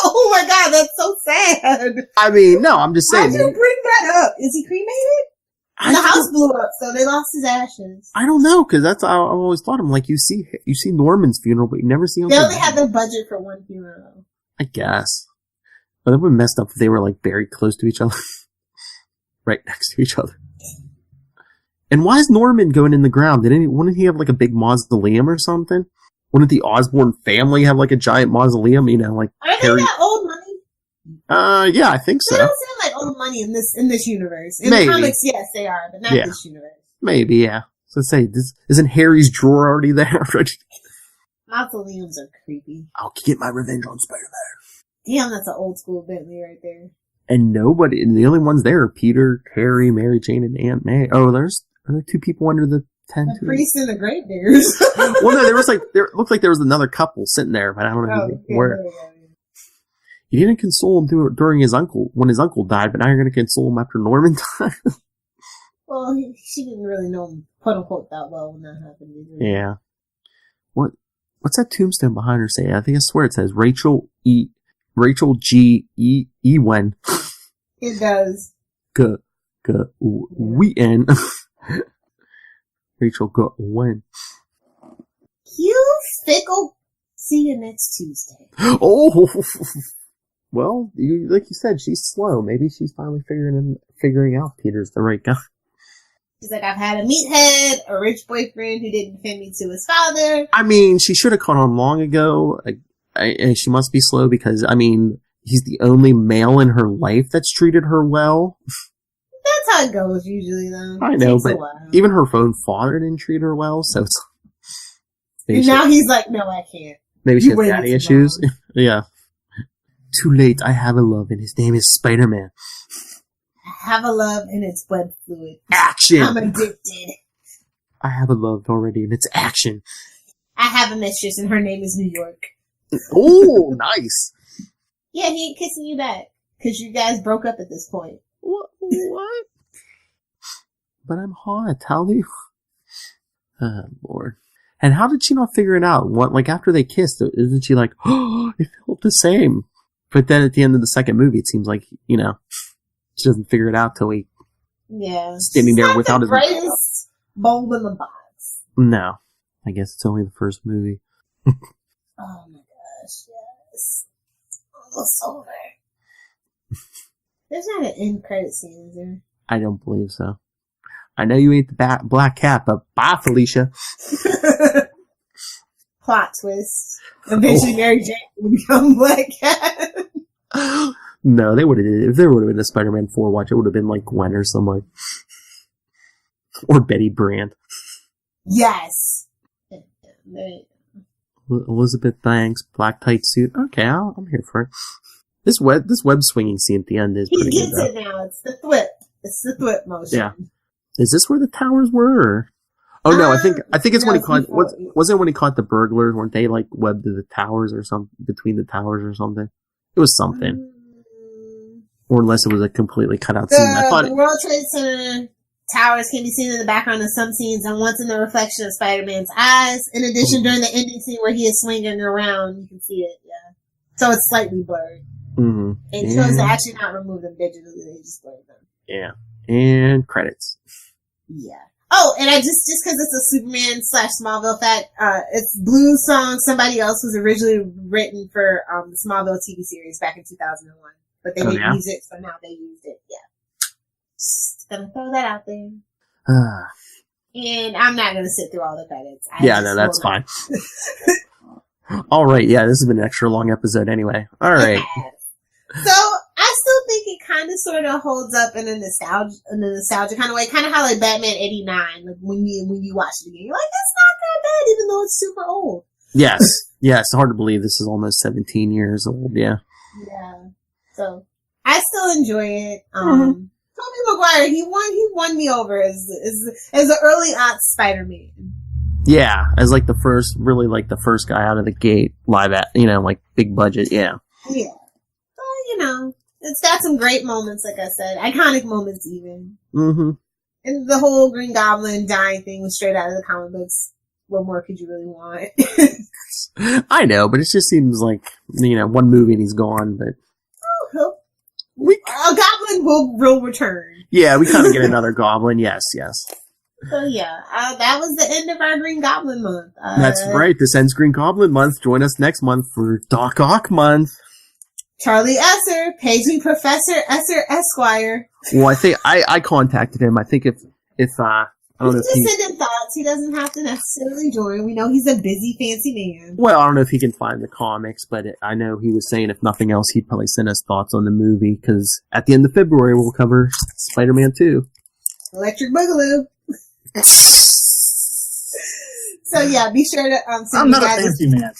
Oh my god, that's so sad. I mean, no, I'm just saying. Why'd you bring that up? Is he cremated? The house blew up, so they lost his ashes. I don't know, because that's how I've always thought. I'm like, you see Norman's funeral, but you never see Uncle They only Ben. had the budget for one funeral. I guess. But that would be messed up if they were like buried close to each other. Right next to each other. And why is Norman going in the ground? Wouldn't he have like a big mausoleum or something? Wouldn't the Osborn family have like a giant mausoleum? You know, like Are Harry? they that old money? Yeah, I think so. They don't sound like old money in this universe. In Maybe. the comics, yes, they are, but not this universe. Maybe, yeah. So say, isn't Harry's drawer already there? Mausoleums are creepy. I'll get my revenge on Spider-Man. Damn, that's an old school Bentley right there. And the only ones there are Peter, Harry, Mary Jane, and Aunt May. Oh, are there two people under the tent? The priest and the gravediggers. Well, no, there looked like there was another couple sitting there, but I don't know where. You didn't console him when his uncle died, but now you're going to console him after Norman died. Well, she didn't really know him, quote unquote, that well when that happened either. Yeah. What's that tombstone behind her say? I swear it says Rachel G. Ewen. It does. Wheaton. Rachel Ewen. You fickle. See you next Tuesday. Oh! Well, like you said, she's slow. Maybe she's finally figuring out Peter's the right guy. She's like, I've had a meathead, a rich boyfriend who didn't defend me to his father. I mean, she should have caught on long ago. And she must be slow because, I mean, he's the only male in her life that's treated her well. That's how it goes usually, though. I know, but even her own father didn't treat her well, so it's... And now he's like, no, I can't. Maybe she has daddy issues. Yeah. Too late, I have a love, and his name is Spider-Man. I have a love, and it's web fluid. Action! I'm addicted. I have a love already, and it's action. I have a mistress, and her name is New York. Oh, nice. Yeah, he ain't kissing you back. Because you guys broke up at this point. What? But I'm hot, how do you... Oh, Lord. And how did she not figure it out? After they kissed, isn't she like, oh, it felt the same? But then at the end of the second movie, it seems like, she doesn't figure it out till he... Yeah. Standing there without his... brightest bulb in the box. No. I guess it's only the first movie. Oh my gosh, yes. Almost over. There's not an end credit scene, is there? I don't believe so. I know you ain't the black cat, but bye, Felicia. Plot twist. Eventually Mary Jane will become Black Cat. No, they would have. If there would have been a Spider-Man 4 watch, it would have been like Gwen or somebody. Or Betty Brant. Yes. Elizabeth Banks, black tight suit. Okay, I'm here for it. This web swinging scene at the end is pretty good. He gets it now. It's the thwip. It's the thwip motion. Yeah. Is this where the towers were? Or? Oh no, I think it's when he caught. Wasn't when he caught the burglars? Weren't they like webbed to the towers or something, between the towers or something? It was something. Or unless it was a completely cut out scene. I thought the World Trade Center towers can be seen in the background of some scenes, and once in the reflection of Spider-Man's eyes. In addition, during the ending scene where he is swinging around, you can see it. Yeah, so it's slightly blurred. Mm-hmm. And chose to actually not remove them digitally; they just blurred them. Yeah, and credits. Yeah. Oh, and I just because it's a Superman / Smallville fact, it's Blues song Somebody Else was originally written for the Smallville TV series back in 2001. But they didn't use it, so now they used it. Yeah. Just gonna throw that out there. And I'm not gonna sit through all the credits. That's fine. All right, yeah, this has been an extra long episode anyway. All right. So I still think it kind of sort of holds up in a nostalgia kind of way, kind of how like Batman '89, like when you watch it again, you're like, it's not that bad, even though it's super old. Yes, it's hard to believe this is almost 17 years old. Yeah. Yeah. So I still enjoy it. Tobey Maguire, he won me over as an early Spider-Man. Yeah, as like the first guy out of the gate, like big budget. Yeah. Yeah. So it's got some great moments, like I said, iconic moments even. Mm-hmm. And the whole Green Goblin dying thing was straight out of the comic books. What more could you really want? I know, but it just seems like one movie and he's gone. But a Goblin will return. Yeah, we kind of get another Goblin. Yes. So yeah, that was the end of our Green Goblin month. That's right. This ends Green Goblin month. Join us next month for Doc Ock month. Charlie Esser, paging Professor Esser Esquire. Well, I think I contacted him. I think if I don't know if he send him thoughts. He doesn't have to necessarily join. We know he's a busy, fancy man. Well, I don't know if he can find the comics, but I know he was saying if nothing else, he'd probably send us thoughts on the movie because at the end of February we'll cover Spider-Man 2. Electric Boogaloo. So yeah, be sure to I'm not a fancy man.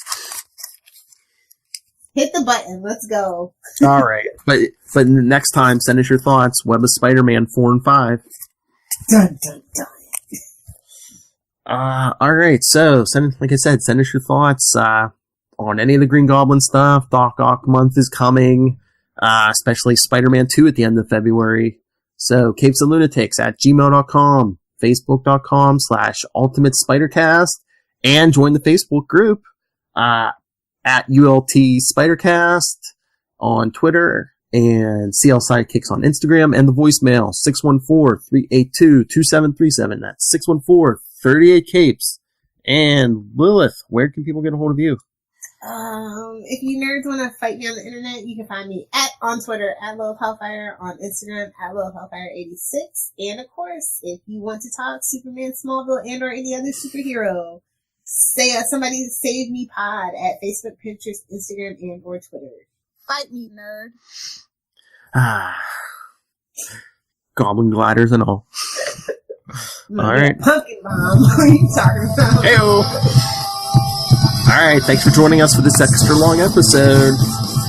Hit the button. Let's go. All right, but next time, send us your thoughts. Web of Spider-Man 4 and 5. Dun dun dun. All right. So like I said, send us your thoughts on any of the Green Goblin stuff. Doc Ock month is coming, especially Spider-Man 2 at the end of February. So capesandlunatics@gmail.com, facebook.com/Ultimate Spidercast, and join the Facebook group at ULT Spidercast on Twitter, and CL Sidekicks on Instagram, and the voicemail, 614-382-2737. That's 614-38-CAPES. And Lilith, where can people get a hold of you? If you nerds want to fight me on the internet, you can find me on Twitter @Lilith Hellfire, on Instagram @Lilith Hellfire86, and of course, if you want to talk Superman, Smallville, and or any other superhero, somebody save me pod at Facebook, Pinterest, Instagram, and or Twitter. Fight me, nerd. Goblin gliders and all. All right. Pumpkin bomb. What are you talking about? Heyo. All right. Thanks for joining us for this extra long episode.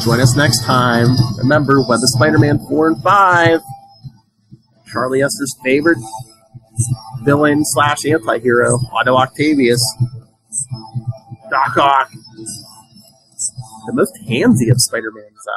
Join us next time. Remember, Web of Spider-Man 4 and 5. Charlie Esser's favorite villain / anti-hero, Otto Octavius. Doc Ock. The most handsy of Spider-Man's